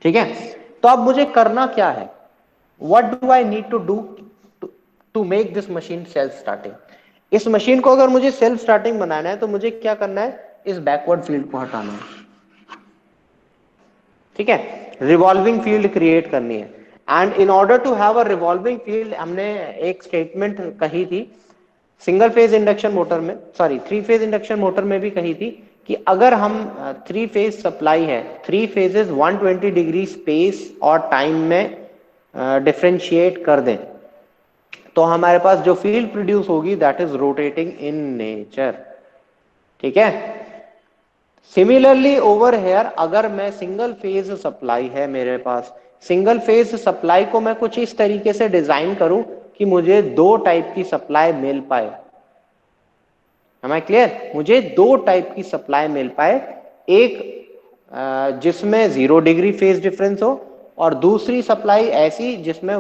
[SPEAKER 1] ठीक है। तो अब मुझे करना क्या है, what do I need to do to make this machine self starting. इस मशीन को अगर मुझे सेल्फ स्टार्टिंग बनाना है तो मुझे क्या करना है, इस बैकवर्ड फील्ड को हटाना है, ठीक है, रिवॉल्विंग फील्ड क्रिएट करनी है। And in order to have a revolving field, हमने एक स्टेटमेंट कही थी सिंगल फेज इंडक्शन मोटर में, sorry three phase induction motor में भी कही थी कि अगर हम थ्री फेज सप्लाई है, थ्री फेजेस 120 डिग्री स्पेस और टाइम में डिफरेंशिएट कर दें तो हमारे पास जो फील्ड प्रोड्यूस होगी that is rotating in nature, ठीक है। सिमिलरली ओवर हेयर, अगर मैं सिंगल फेज सप्लाई है मेरे पास, सिंगल फेज सप्लाई को मैं कुछ इस तरीके से डिजाइन करूं कि मुझे दो टाइप की सप्लाई मिल पाए, एम आई क्लियर, मुझे दो टाइप की सप्लाई मिल पाए, एक जिसमें 0 डिग्री फेज डिफरेंस हो और दूसरी सप्लाई ऐसी जिसमें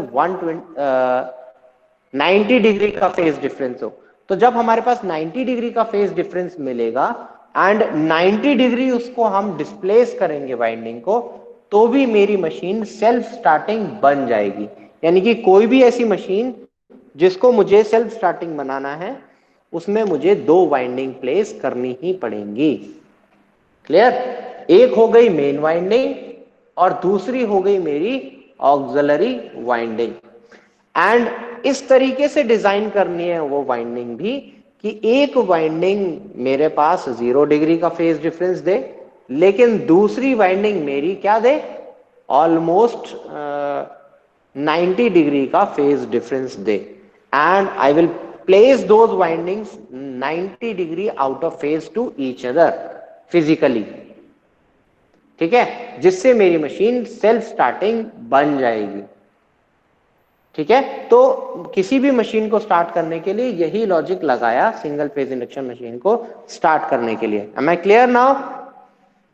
[SPEAKER 1] 90 डिग्री का फेज डिफरेंस हो। तो जब हमारे पास 90 डिग्री का फेज डिफरेंस मिलेगा एंड 90 डिग्री उसको हम डिस्प्लेस करेंगे वाइंडिंग को, तो भी मेरी मशीन सेल्फ स्टार्टिंग बन जाएगी। यानी कि कोई भी ऐसी मशीन जिसको मुझे सेल्फ स्टार्टिंग बनाना है उसमें मुझे दो वाइंडिंग प्लेस करनी ही पड़ेंगी, क्लियर। एक हो गई मेन वाइंडिंग और दूसरी हो गई मेरी ऑक्सिलरी वाइंडिंग। एंड इस तरीके से डिजाइन करनी है वो वाइंडिंग भी कि एक वाइंडिंग मेरे पास 0 डिग्री का फेज डिफरेंस दे, लेकिन दूसरी वाइंडिंग मेरी क्या दे, ऑलमोस्ट 90 डिग्री का phase difference they. And I will place those windings 90 degree out of phase two each other physically, ठीक है, जिससे मेरी मशीन सेल्फ स्टार्टिंग बन जाएगी, ठीक है। तो किसी भी मशीन को स्टार्ट करने के लिए यही लॉजिक लगाया सिंगल फेज इंडक्शन मशीन को स्टार्ट करने के लिए, एम आई क्लियर नाउ।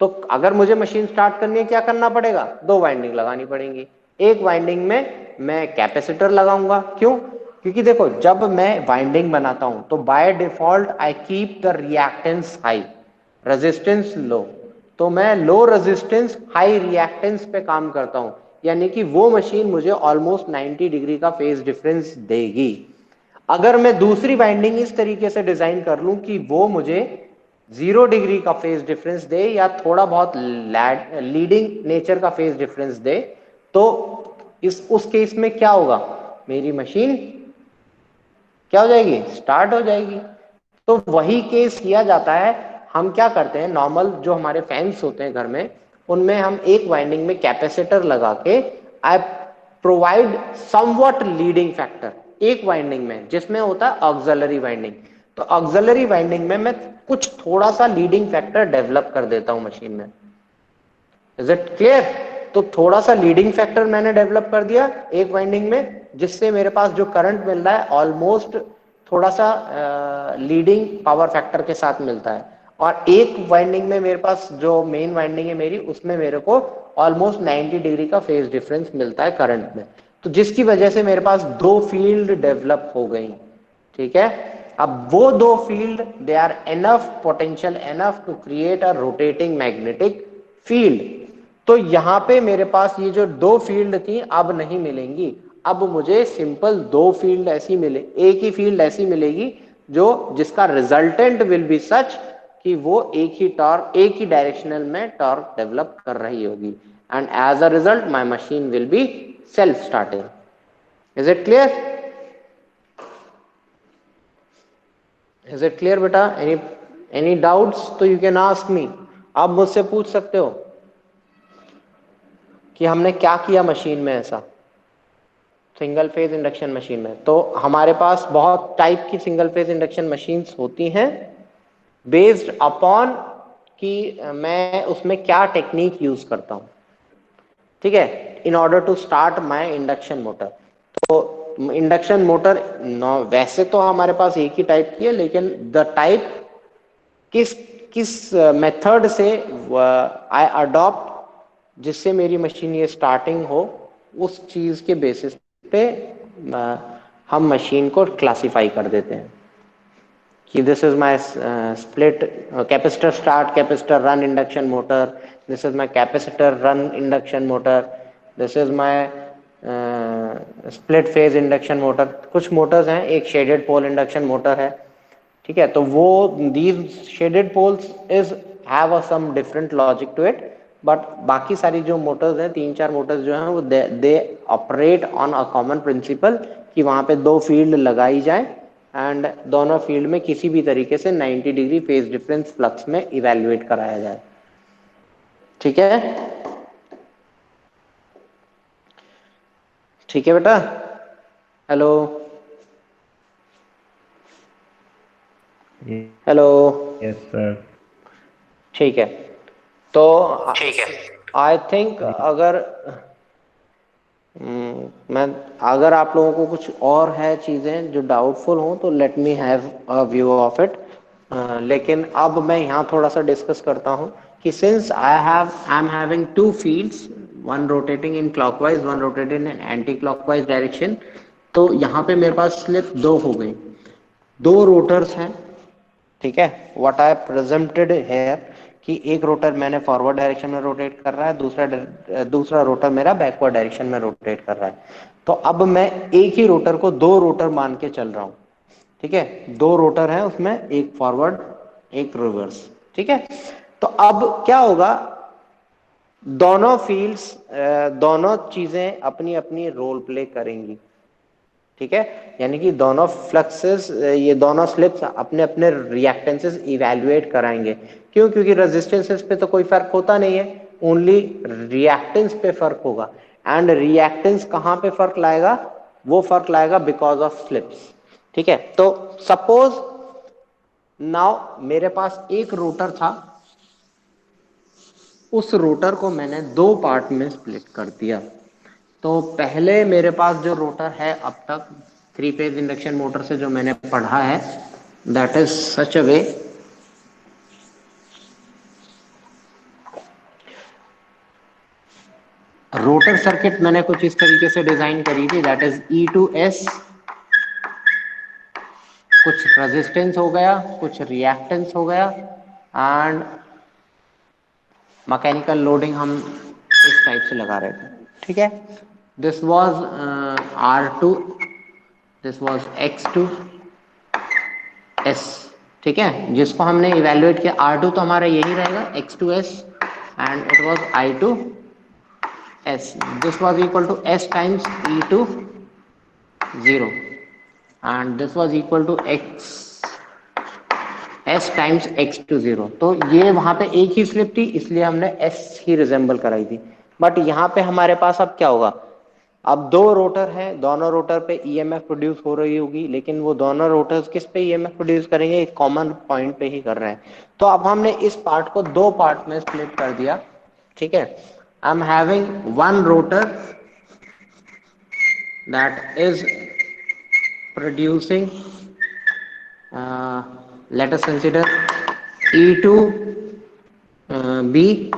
[SPEAKER 1] तो अगर मुझे मशीन स्टार्ट करनी है क्या करना पड़ेगा, दो वाइंडिंग लगानी पड़ेंगी। एक वाइंडिंग में मैं कैपेसिटर लगाऊंगा, क्यों, क्योंकि देखो जब मैं वाइंडिंग बनाता हूं तो by default I keep the reactance high, resistance लो, तो मैं लो रेजिस्टेंस हाई रिएक्टेंस पे काम करता हूं, यानी कि वो मशीन मुझे ऑलमोस्ट 90 डिग्री का फेज डिफरेंस देगी। अगर मैं दूसरी वाइंडिंग इस तरीके से डिजाइन कर लूं कि वो मुझे 0 डिग्री का फेज डिफरेंस दे या थोड़ा बहुत लीडिंग नेचर का फेज डिफरेंस दे, तो उस केस में क्या होगा, मेरी मशीन क्या हो जाएगी, स्टार्ट हो जाएगी। तो वही केस किया जाता है। हम क्या करते हैं, नॉर्मल जो हमारे फैंस होते हैं घर में, उनमें हम एक वाइंडिंग में कैपेसिटर लगा के I provide somewhat leading factor एक वाइंडिंग में, जिसमें होता है ऑक्सिलरी वाइंडिंग। तो ऑक्सिलरी वाइंडिंग में मैं कुछ थोड़ा सा लीडिंग फैक्टर डेवलप कर देता हूं मशीन में, इज इट क्लियर। तो थोड़ा सा लीडिंग फैक्टर मैंने डेवलप कर दिया एक वाइंडिंग में, जिससे मेरे पास जो करंट मिल रहा है ऑलमोस्ट थोड़ा सा लीडिंग पावर फैक्टर के साथ मिलता है, और एक वाइंडिंग में मेरे पास जो मेन वाइंडिंग है मेरी, उसमें मेरे को ऑलमोस्ट 90 डिग्री का फेज डिफरेंस मिलता है करंट में। तो जिसकी वजह से मेरे पास दो फील्ड डेवलप हो गई, ठीक है। अब वो दो field they are enough potential enough to create a rotating magnetic field. तो यहां पे मेरे पास ये जो दो फील्ड थी अब नहीं मिलेंगी, अब मुझे सिंपल दो फील्ड ऐसी मिले, एक ही फील्ड ऐसी मिलेगी जो जिसका रिजल्टेंट विल बी सच कि वो एक ही टॉर्क एक ही डायरेक्शनल में टॉर्क डेवलप कर रही होगी, and as a result my machine will be self starting. Is it clear? Is it clear बेटा? एनी डाउट्स तो यू कैन आस्क मी, आप मुझसे पूछ सकते हो कि हमने क्या किया मशीन में ऐसा, सिंगल फेज इंडक्शन मशीन में। तो हमारे पास बहुत टाइप की सिंगल फेज इंडक्शन मशीन्स होती हैं बेस्ड अपॉन कि मैं उसमें क्या टेक्निक यूज करता हूं, ठीक है, in order to start my induction motor. तो इंडक्शन मोटर वैसे तो हमारे पास एक ही टाइप की है, लेकिन द टाइप किस किस मेथड से आई अडॉप्ट जिससे मेरी मशीन ये स्टार्टिंग हो, उस चीज के बेसिस पे हम मशीन को क्लासिफाई कर देते हैं कि this is my split capacitor start capacitor run induction motor, this is my capacitor run induction motor, this is my split phase induction motor. कुछ मोटर्स हैं, एक शेडेड पोल इंडक्शन मोटर है, ठीक है। तो वो these shaded poles is have a some different logic to it, but बाकी सारी जो मोटर्स हैं, तीन चार मोटर्स जो हैं वो they operate on a common principle कि वहां पे दो फील्ड लगाई जाए एंड दोनों फील्ड में किसी भी तरीके से 90 डिग्री फेज डिफरेंस फ्लक्स में इवेल्युएट कराया जाए, ठीक है। ठीक है बेटा, हेलो हेलो,
[SPEAKER 4] यस सर।
[SPEAKER 1] ठीक है। तो आई थिंक अगर मैं अगर आप लोगों को कुछ और है चीजें जो डाउटफुल हों तो let me have a view of it, लेकिन अब मैं यहाँ थोड़ा सा डिस्कस करता हूँ कि since I am having two fields, one rotating in clockwise one rotating in anti clockwise direction, तो यहाँ पे मेरे पास स्लिप दो हो गई, दो रोटर्स हैं, ठीक है। व्हाट आई प्रेजेंटेड है कि एक रोटर मैंने फॉरवर्ड डायरेक्शन में रोटेट कर रहा है, दूसरा रोटर मेरा बैकवर्ड डायरेक्शन में रोटेट कर रहा है। तो अब मैं एक ही रोटर को दो रोटर मान के चल रहा हूं, ठीक है। दो रोटर है उसमें, एक फॉरवर्ड एक रिवर्स, ठीक है। तो अब क्या होगा, दोनों फील्ड्स दोनों चीजें अपनी अपनी रोल प्ले करेंगी, ठीक है। यानी कि दोनों फ्लक्सेस, ये दोनों स्लिप्स अपने अपने रिएक्टेंसेस इवैल्यूएट कराएंगे। क्यों? क्योंकि रेजिस्टेंसेस पे तो कोई फर्क होता नहीं है, ओनली रिएक्टेंस पे फर्क होगा, एंड रिएक्टेंस कहाँ पे फर्क लाएगा? वो फर्क लाएगा बिकॉज ऑफ स्लिप्स, ठीक है। तो सपोज नाउ मेरे पास एक रोटर था, उस रोटर को मैंने दो पार्ट में स्प्लिट कर दिया। तो पहले मेरे पास जो रोटर है अब तक थ्री फेज इंडक्शन मोटर से जो मैंने पढ़ा है, that is such a way, rotor circuit मैंने कुछ इस तरीके से डिजाइन करी थी, that is E two S, कुछ रेजिस्टेंस हो गया, कुछ रिएक्टेंस हो गया, एंड मैकेनिकल लोडिंग हम इस टाइप से लगा रहे थे, ठीक है। This was R2, this was X2 S, ठीक है। जिसको हमने इवेल्युएट किया R2 तो हमारा यही रहेगा X2S, and it was I2S, this was equal to S times E2 0, and this was equal to X S times X2 0। तो ये वहां पे एक ही स्लिप थी, इसलिए हमने S ही रिजेंबल कराई थी। बट यहाँ पे हमारे पास अब क्या होगा, अब दो रोटर हैं, दोनों रोटर पे ईएमएफ प्रोड्यूस हो रही होगी, लेकिन वो दोनों रोटर्स किस पे ईएमएफ प्रोड्यूस करेंगे? एक कॉमन पॉइंट पे ही कर रहे हैं। तो अब हमने इस पार्ट को दो पार्ट में स्प्लिट कर दिया, ठीक है। आई am having one rotor that is producing, let us consider E2 B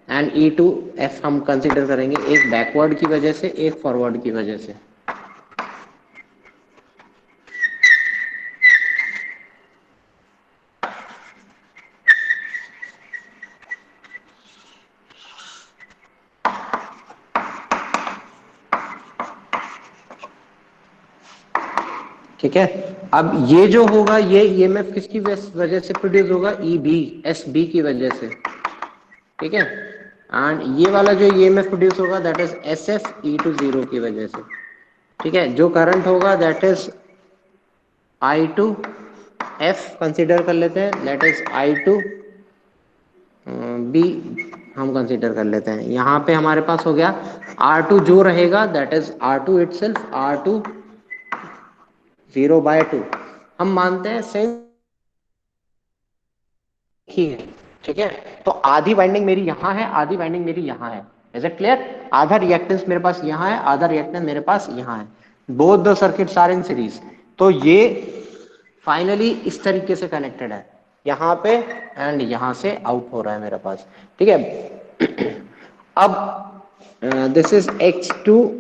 [SPEAKER 1] and E2F हम कंसिडर करेंगे, एक बैकवर्ड की वजह से, एक फॉरवर्ड की वजह से। ठीक है, अब ये जो होगा ये ईएमएफ किसकी वजह से प्रोड्यूस होगा, एसबी की वजह से। ठीक है, एंड ये वाला जो ईएमएफ प्रोड्यूस होगा दैट इज एसएफ E20 की वजह से। ठीक है, जो करंट होगा दैट इज I2F कंसीडर कर लेते हैं, दैट इज I2B हम कंसीडर कर लेते हैं। यहाँ पे हमारे पास हो गया R2 जो रहेगा that is R2 itself, R2 0/2 हम मानते हैं सेम ही है। ठीक है, तो आधी वाइंडिंग मेरी यहां है, आधी वाइंडिंग मेरी यहां है। Is it clear? आधा रिएक्टेंस मेरे पास यहां है, आधा रिएक्टेंस मेरे पास यहां है। Both the circuits are in series. तो ये फाइनली इस तरीके से कनेक्टेड है, यहां पे एंड यहां से आउट हो रहा है मेरे पास। ठीक है, अब this is X2,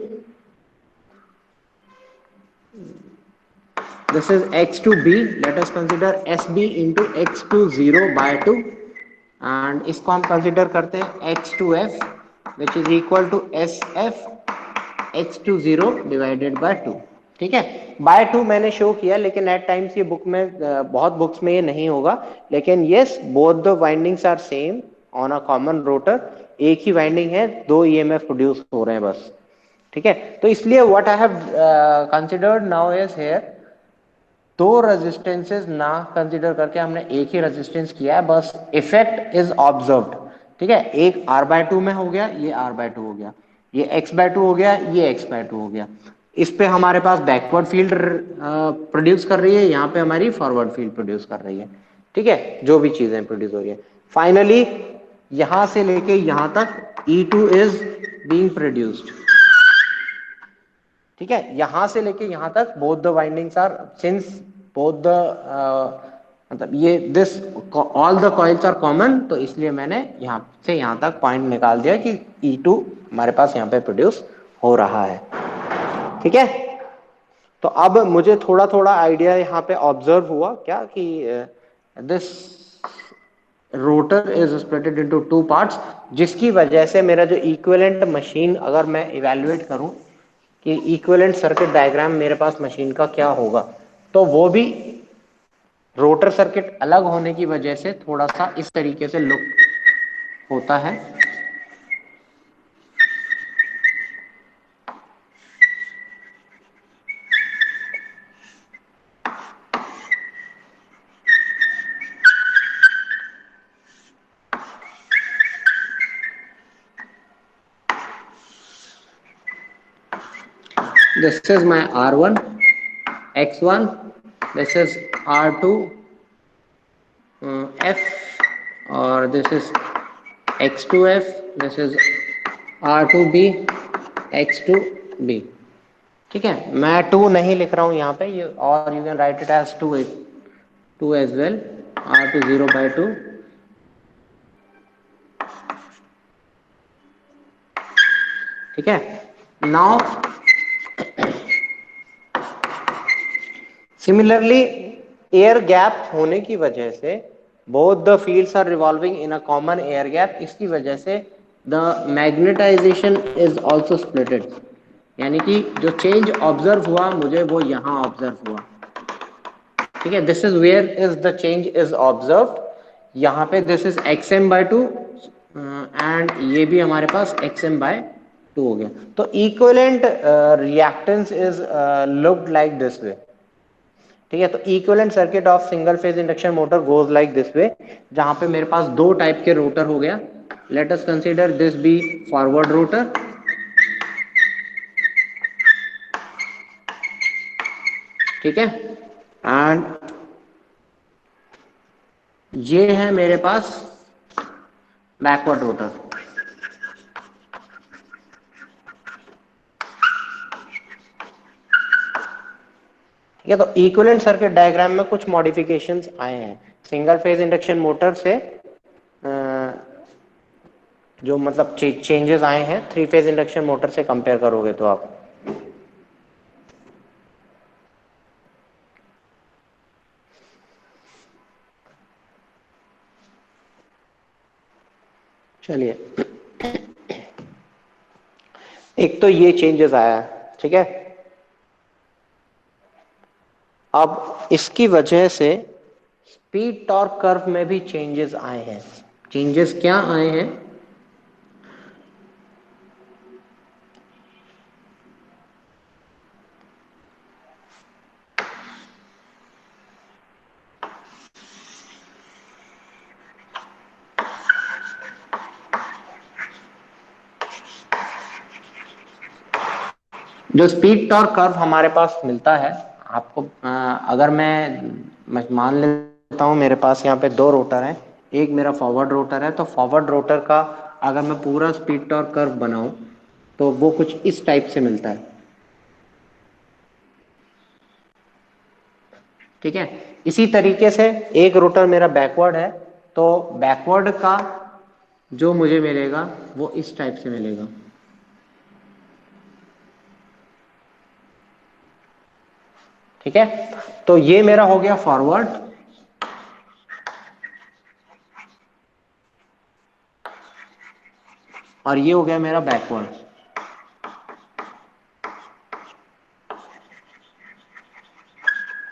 [SPEAKER 1] this is X2B, let us consider SB into X20/2 and इसको हम कंसिडर करते हैं X2F which is equal to SF X20 divided by 2। ठीक है, बाय 2 मैंने शो किया, लेकिन एट टाइम्स ये बुक में बहुत बुक्स में ये नहीं होगा, लेकिन yes both the windings are same on a common rotor. एक ही वाइंडिंग है, दो ईएमएफ प्रोड्यूस हो रहे हैं बस। ठीक है, तो इसलिए what I have considered now is here, दो रेजिस्टेंसेस ना कंसीडर करके हमने एक ही रेजिस्टेंस किया है, बस इफेक्ट इज ऑब्जर्व्ड। ठीक है, एक R/2 में हो गया, ये R/2 हो गया, ये X/2 हो गया, ये X/2 हो गया। इस पे हमारे पास बैकवर्ड फील्ड प्रोड्यूस कर रही है, यहाँ पे हमारी फॉरवर्ड फील्ड प्रोड्यूस कर रही है। ठीक है, जो भी चीजें प्रोड्यूस हो रही है, फाइनली यहां से लेके यहां तक E2 इज बीइंग प्रोड्यूस्ड। ठीक है, यहां से लेके यहां तक both the windings are since both the मतलब ये this all the coils are common, तो इसलिए मैंने यहां से यहां तक पॉइंट निकाल दिया कि E2 हमारे पास यहां पे प्रोड्यूस हो रहा है। ठीक है, तो अब मुझे थोड़ा थोड़ा आइडिया यहाँ पे ऑब्जर्व हुआ क्या कि this rotor is splitted into two parts, जिसकी वजह से मेरा जो इक्विवेलेंट मशीन अगर मैं इवेलुएट करूं कि इक्विवेलेंट सर्किट डायग्राम मेरे पास मशीन का क्या होगा, तो वो भी रोटर सर्किट अलग होने की वजह से थोड़ा सा इस तरीके से लुक होता है। This is my R1 X1, this is R2 F, और this is X2F, this is R2B X2B। ठीक है, मैं 2 नहीं लिख रहा हूं यहाँ पे, ये और you can write it as 2 as well, R2 0/2। ठीक है, नाउ सिमिलरली एयर गैप होने की वजह से both the fields are revolving in a common air gap, इसकी वजह से the magnetization is also splitted, यानी कि जो चेंज ऑब्जर्व हुआ मुझे वो यहां ऑब्जर्व हुआ। ठीक है, this is where is the change is observe, यहाँ पे दिस इज XM/2 एंड ये भी हमारे पास XM/2 हो गया। तो equivalent reactance is looked like this way. ठीक है, तो equivalent circuit of single phase induction motor goes like this way, जहां पे मेरे पास दो टाइप के रोटर हो गया। Let us consider this be forward rotor, ठीक है, एंड ये है मेरे पास बैकवर्ड रोटर। ठीक है, तो इक्विवेलेंट सर्किट डायग्राम में कुछ मॉडिफिकेशंस आए हैं सिंगल फेज इंडक्शन मोटर से। जो मतलब चेंजेस आए हैं थ्री फेज इंडक्शन मोटर से कंपेयर करोगे तो आप। चलिए, एक तो ये चेंजेस आया है, ठीक है। अब इसकी वजह से स्पीड टॉर्क कर्व में भी चेंजेस आए हैं। चेंजेस क्या आए हैं? जो स्पीड टॉर्क कर्व हमारे पास मिलता है आपको, अगर मैं मान लेता हूं मेरे पास यहाँ पे दो रोटर हैं, एक मेरा फॉरवर्ड रोटर है, तो फॉरवर्ड रोटर का अगर मैं पूरा स्पीड टॉर्क कर्व बनाऊं तो वो कुछ इस टाइप से मिलता है, ठीक है। इसी तरीके से एक रोटर मेरा बैकवर्ड है, तो बैकवर्ड का जो मुझे मिलेगा वो इस टाइप से मिलेगा, ठीक है। तो ये मेरा हो गया फॉरवर्ड, और ये हो गया मेरा बैकवर्ड,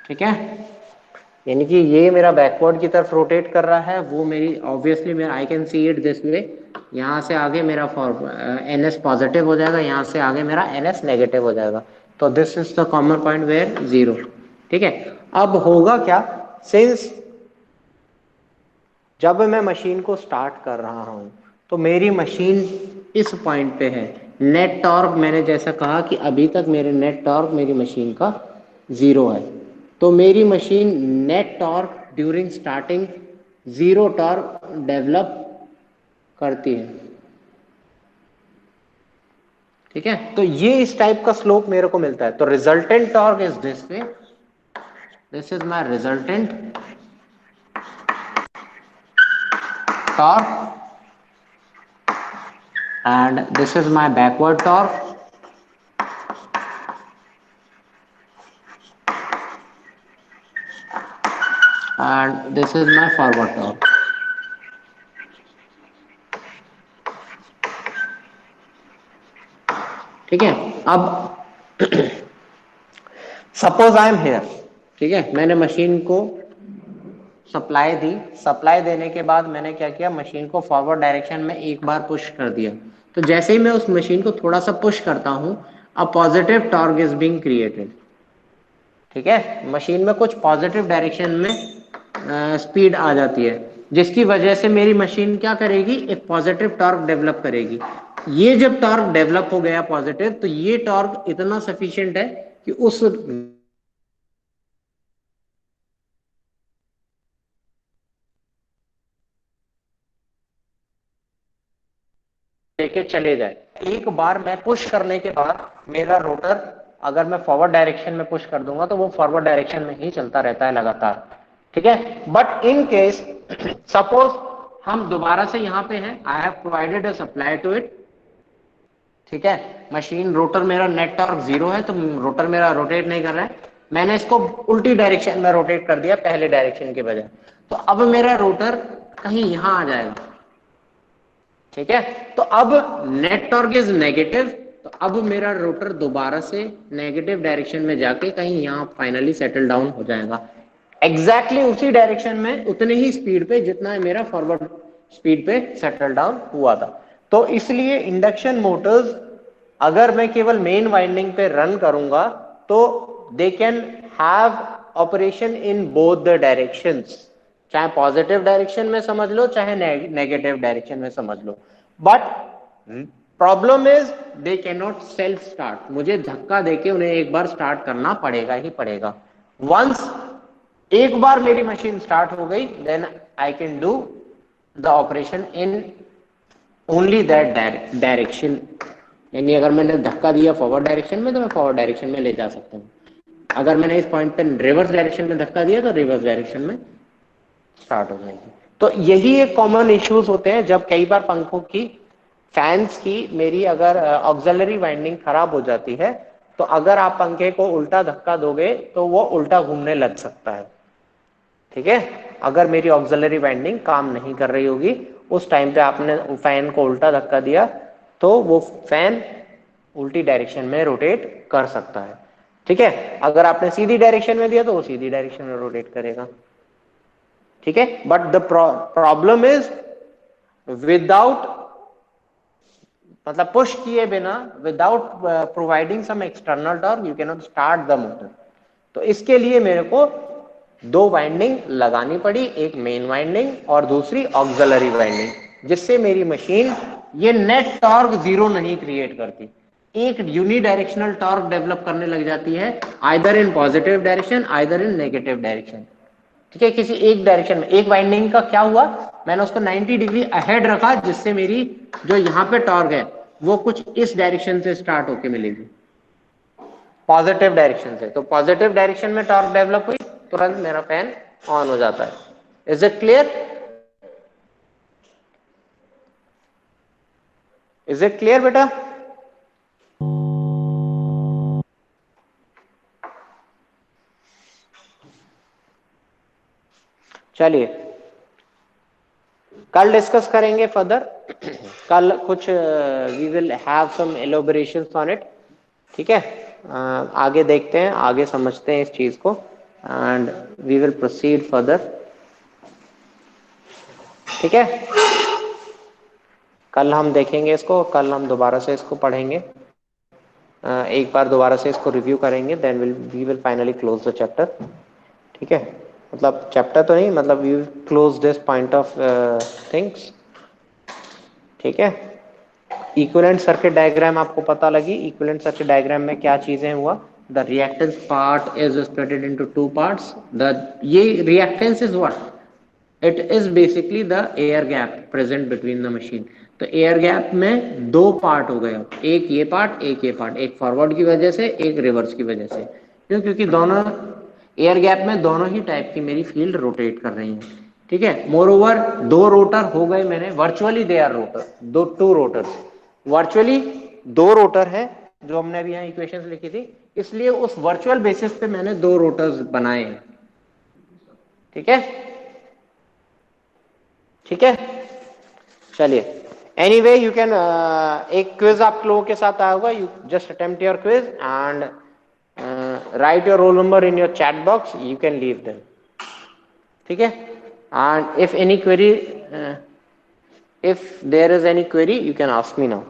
[SPEAKER 1] ठीक है। यानी कि ये मेरा बैकवर्ड की तरफ रोटेट कर रहा है, वो मेरी ऑब्वियसली मेरा I can see it this way. यहाँ से आगे मेरा एन एस पॉजिटिव हो जाएगा, यहाँ से आगे मेरा एन एस नेगेटिव हो जाएगा। तो this is the common point where zero, ठीक है। अब होगा क्या, सिंस जब मैं मशीन को स्टार्ट कर रहा हूं तो मेरी मशीन इस पॉइंट पे है, नेट टॉर्क मैंने जैसा कहा कि अभी तक मेरे नेट टॉर्क मेरी मशीन का जीरो है, तो मेरी machine net torque during starting zero torque develop करती है, ठीक है। तो ये इस टाइप का स्लोप मेरे को मिलता है। तो resultant torque is this way, this is my resultant torque and this is my backward torque, and this is my forward torque, ठीक है। अब सपोज आई एम हेयर, ठीक है, मैंने मशीन को सप्लाई दी, सप्लाई देने के बाद मैंने क्या किया, मशीन को फॉरवर्ड डायरेक्शन में एक बार पुश कर दिया। तो जैसे ही मैं उस मशीन को थोड़ा सा पुश करता हूं, a positive torque is being created, ठीक है। मशीन में कुछ पॉजिटिव डायरेक्शन में स्पीड आ जाती है, जिसकी वजह से मेरी मशीन क्या करेगी, एक पॉजिटिव टॉर्क डेवलप करेगी। ये जब टॉर्क डेवलप हो गया पॉजिटिव, तो ये टॉर्क इतना सफिशिएंट है कि उस लेके चले जाए। एक बार मैं पुश करने के बाद मेरा रोटर, अगर मैं फॉरवर्ड डायरेक्शन में पुश कर दूंगा तो वो फॉरवर्ड डायरेक्शन में ही चलता रहता है लगातार, ठीक है। बट इन केस सपोज हम दोबारा से यहाँ पे हैं, I have provided a supply to it, ठीक है। मशीन रोटर मेरा नेट टॉर्क जीरो है, तो रोटर मेरा रोटेट नहीं कर रहा है, मैंने इसको उल्टी डायरेक्शन में रोटेट कर दिया पहले डायरेक्शन के बजाय, तो अब मेरा रोटर कहीं यहां आ जाएगा, ठीक है। तो अब नेट टॉर्क इज नेगेटिव, तो अब मेरा रोटर दोबारा से नेगेटिव डायरेक्शन में जाके कहीं यहां फाइनली सेटल डाउन हो जाएगा, एग्जैक्टली उसी डायरेक्शन में उतने ही स्पीड पे जितना मेरा फॉरवर्ड स्पीड पे सेटल डाउन हुआ था। तो इसलिए इंडक्शन मोटर्स अगर मैं केवल मेन वाइंडिंग पे रन करूंगा तो they can have operation in both the directions, चाहे पॉजिटिव डायरेक्शन में समझ लो चाहे नेगेटिव डायरेक्शन में समझ लो। But problem is they can not self start, मुझे धक्का देके उन्हें एक बार स्टार्ट करना पड़ेगा ही पड़ेगा। वंस एक बार मेरी मशीन स्टार्ट हो गई, then I can do the operation in only that direction, यानी अगर मैंने धक्का दिया फॉरवर्ड डायरेक्शन में तो मैं फॉरवर्ड डायरेक्शन में ले जा सकता हूँ। अगर मैंने इस पॉइंट पे रिवर्स डायरेक्शन में धक्का दिया तो रिवर्स डायरेक्शन में स्टार्ट हो जाएगी। तो यही एक कॉमन इश्यूज होते हैं जब कई बार पंखों की, फैंस की मेरी अगर ऑक्सिलरी वाइंडिंग खराब हो जाती है, तो अगर आप पंखे को उल्टा धक्का दोगे तो वो उल्टा घूमने लग सकता है। ठीक है, अगर मेरी ऑक्सिलरी वाइंडिंग काम नहीं कर रही होगी, उस टाइम पे आपने फैन को उल्टा धक्का दिया तो वो फैन उल्टी डायरेक्शन में रोटेट कर सकता है। ठीक है, अगर आपने सीधी डायरेक्शन में दिया तो वो सीधी डायरेक्शन में रोटेट करेगा। ठीक है, but the problem is without, मतलब पुश किए बिना, without providing some external torque you can not start the motor. तो इसके लिए मेरे को दो वाइंडिंग लगानी पड़ी, एक मेन वाइंडिंग और दूसरी ऑक्सिलरी वाइंडिंग, जिससे मेरी मशीन ये नेट टॉर्क जीरो नहीं क्रिएट करती, एक यूनिडायरेक्शनल टॉर्क डेवलप करने लग जाती है, either in positive direction either in negative direction. ठीक है, किसी एक डायरेक्शन में। एक वाइंडिंग का क्या हुआ, मैंने उसको 90 डिग्री अहेड रखा, जिससे मेरी जो यहाँ पे टॉर्क है वो कुछ इस डायरेक्शन से स्टार्ट होके मिलेगी, पॉजिटिव डायरेक्शन से। तो पॉजिटिव डायरेक्शन में टॉर्क डेवलप हुई, तुरंत मेरा फैन ऑन हो जाता है। Is it clear? Is it clear बेटा? चलिए कल डिस्कस करेंगे फर्दर। कल कुछ we will have some elaborations on it. ठीक है, आगे देखते हैं, आगे समझते हैं इस चीज को, and we will proceed further. ठीक है, कल हम देखेंगे इसको, कल हम दोबारा से इसको पढ़ेंगे, एक बार दोबारा से इसको रिव्यू करेंगे, then we will finally close the chapter. ठीक है, मतलब चैप्टर तो नहीं, मतलब we will close this point of things. ठीक है, इक्विवेलेंट सर्किट डायग्राम आपको पता लगी। इक्विवेलेंट सर्किट डायग्राम में क्या चीजें हुआ, the reactance part is splitted into two parts. The ये reactance is what, it is basically the air gap present between the machine. तो एयर गैप में दो पार्ट हो गए, एक ये पार्ट एक ये पार्ट, एक फॉरवर्ड की वजह से एक रिवर्स की वजह से। क्यों? क्योंकि दोनों एयर गैप में दोनों ही टाइप की मेरी फील्ड रोटेट कर रही है। ठीक है, मोर ओवर दो रोटर हो गए मैंने, वर्चुअली दे आर रोटर, दो टू रोटर्स, वर्चुअली दो रोटर है जो हमने अभी यहाँ इक्वेशंस लिखी थी, इसलिए उस वर्चुअल बेसिस पे मैंने दो रोटर्स बनाए हैं। ठीक है, ठीक है, चलिए एनीवे यू कैन, एक क्विज आप लोगों के साथ आया होगा, you just attempt your quiz and right your roll number in your chat box, you can leave them. ठीक है, and if any query, if there is any query you can ask me now.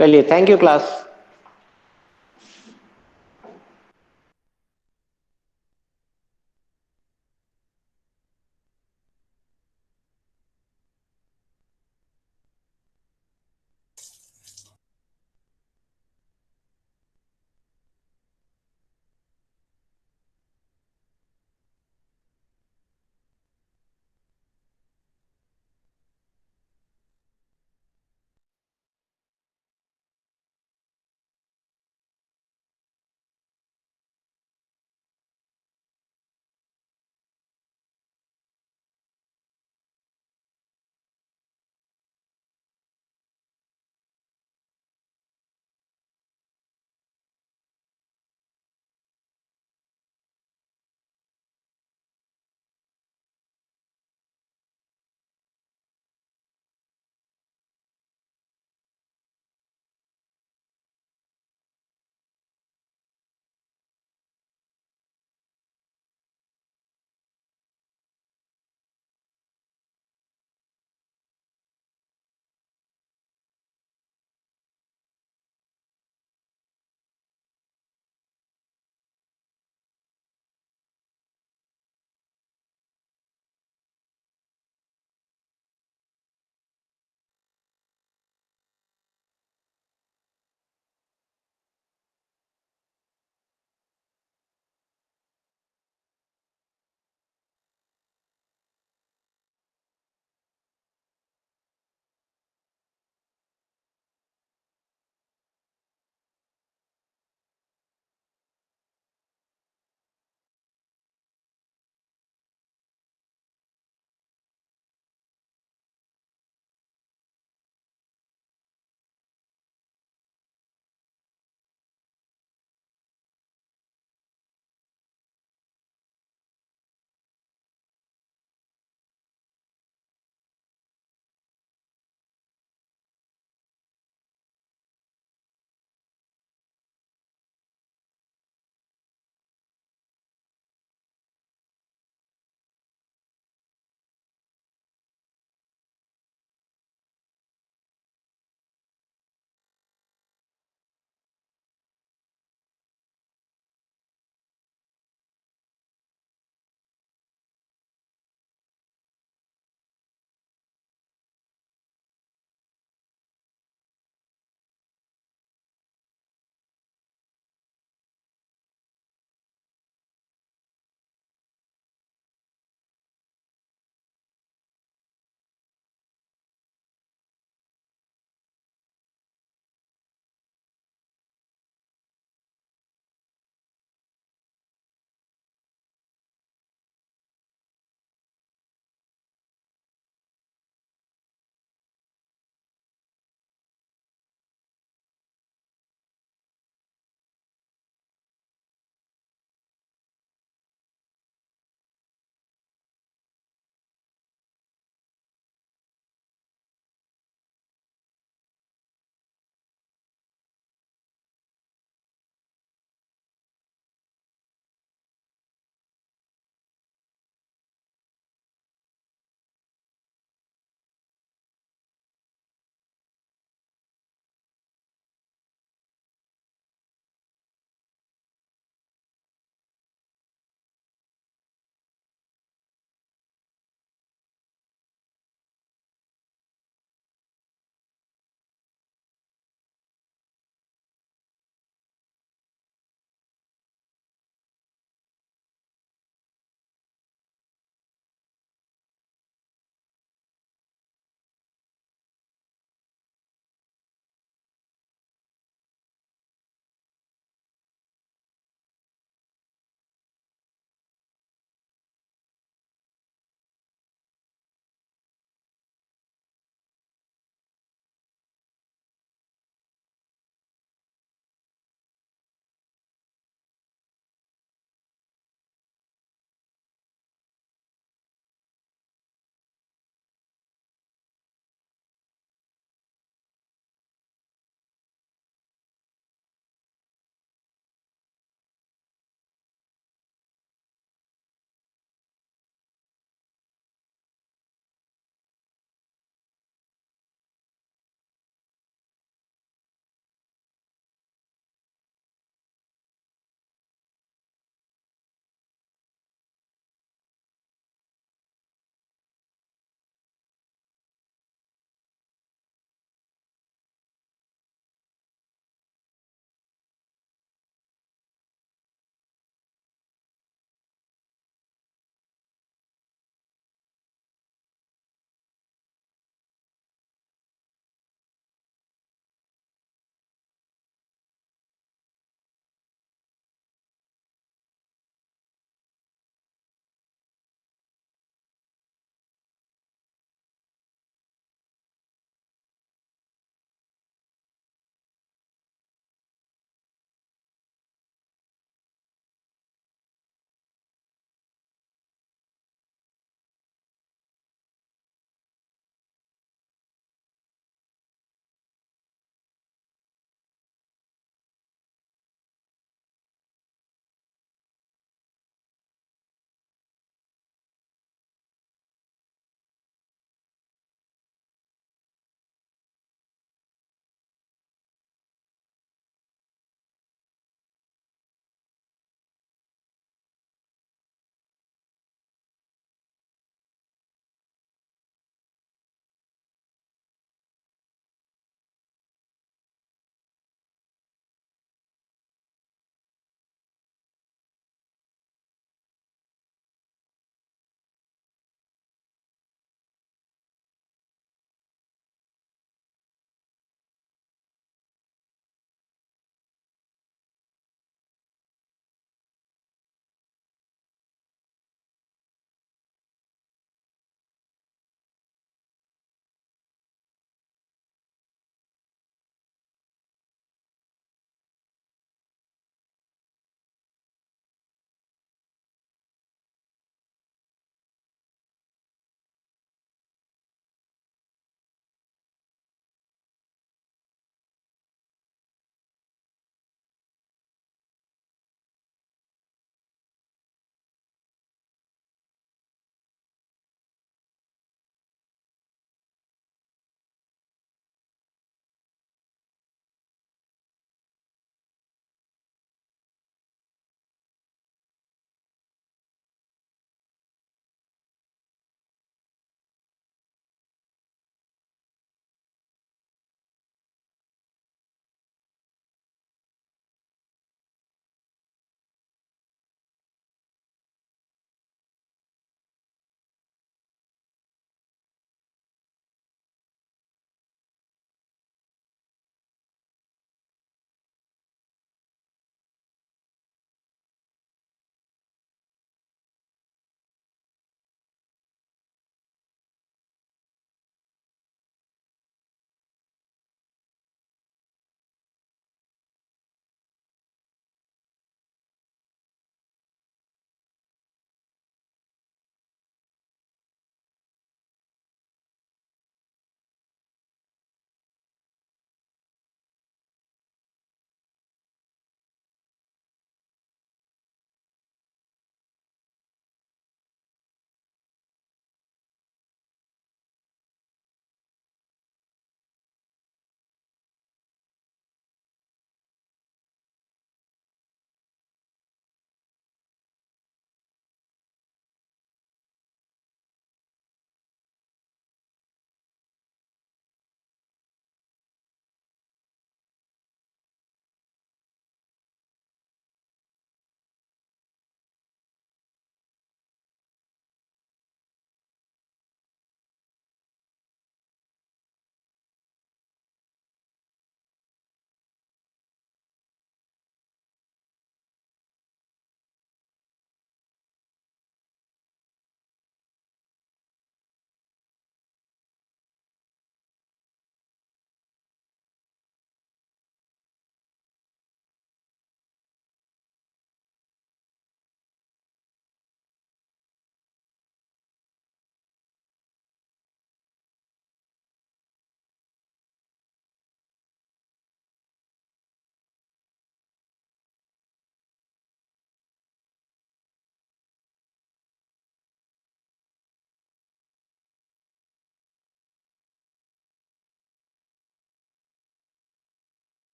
[SPEAKER 1] चलिए, thank you class.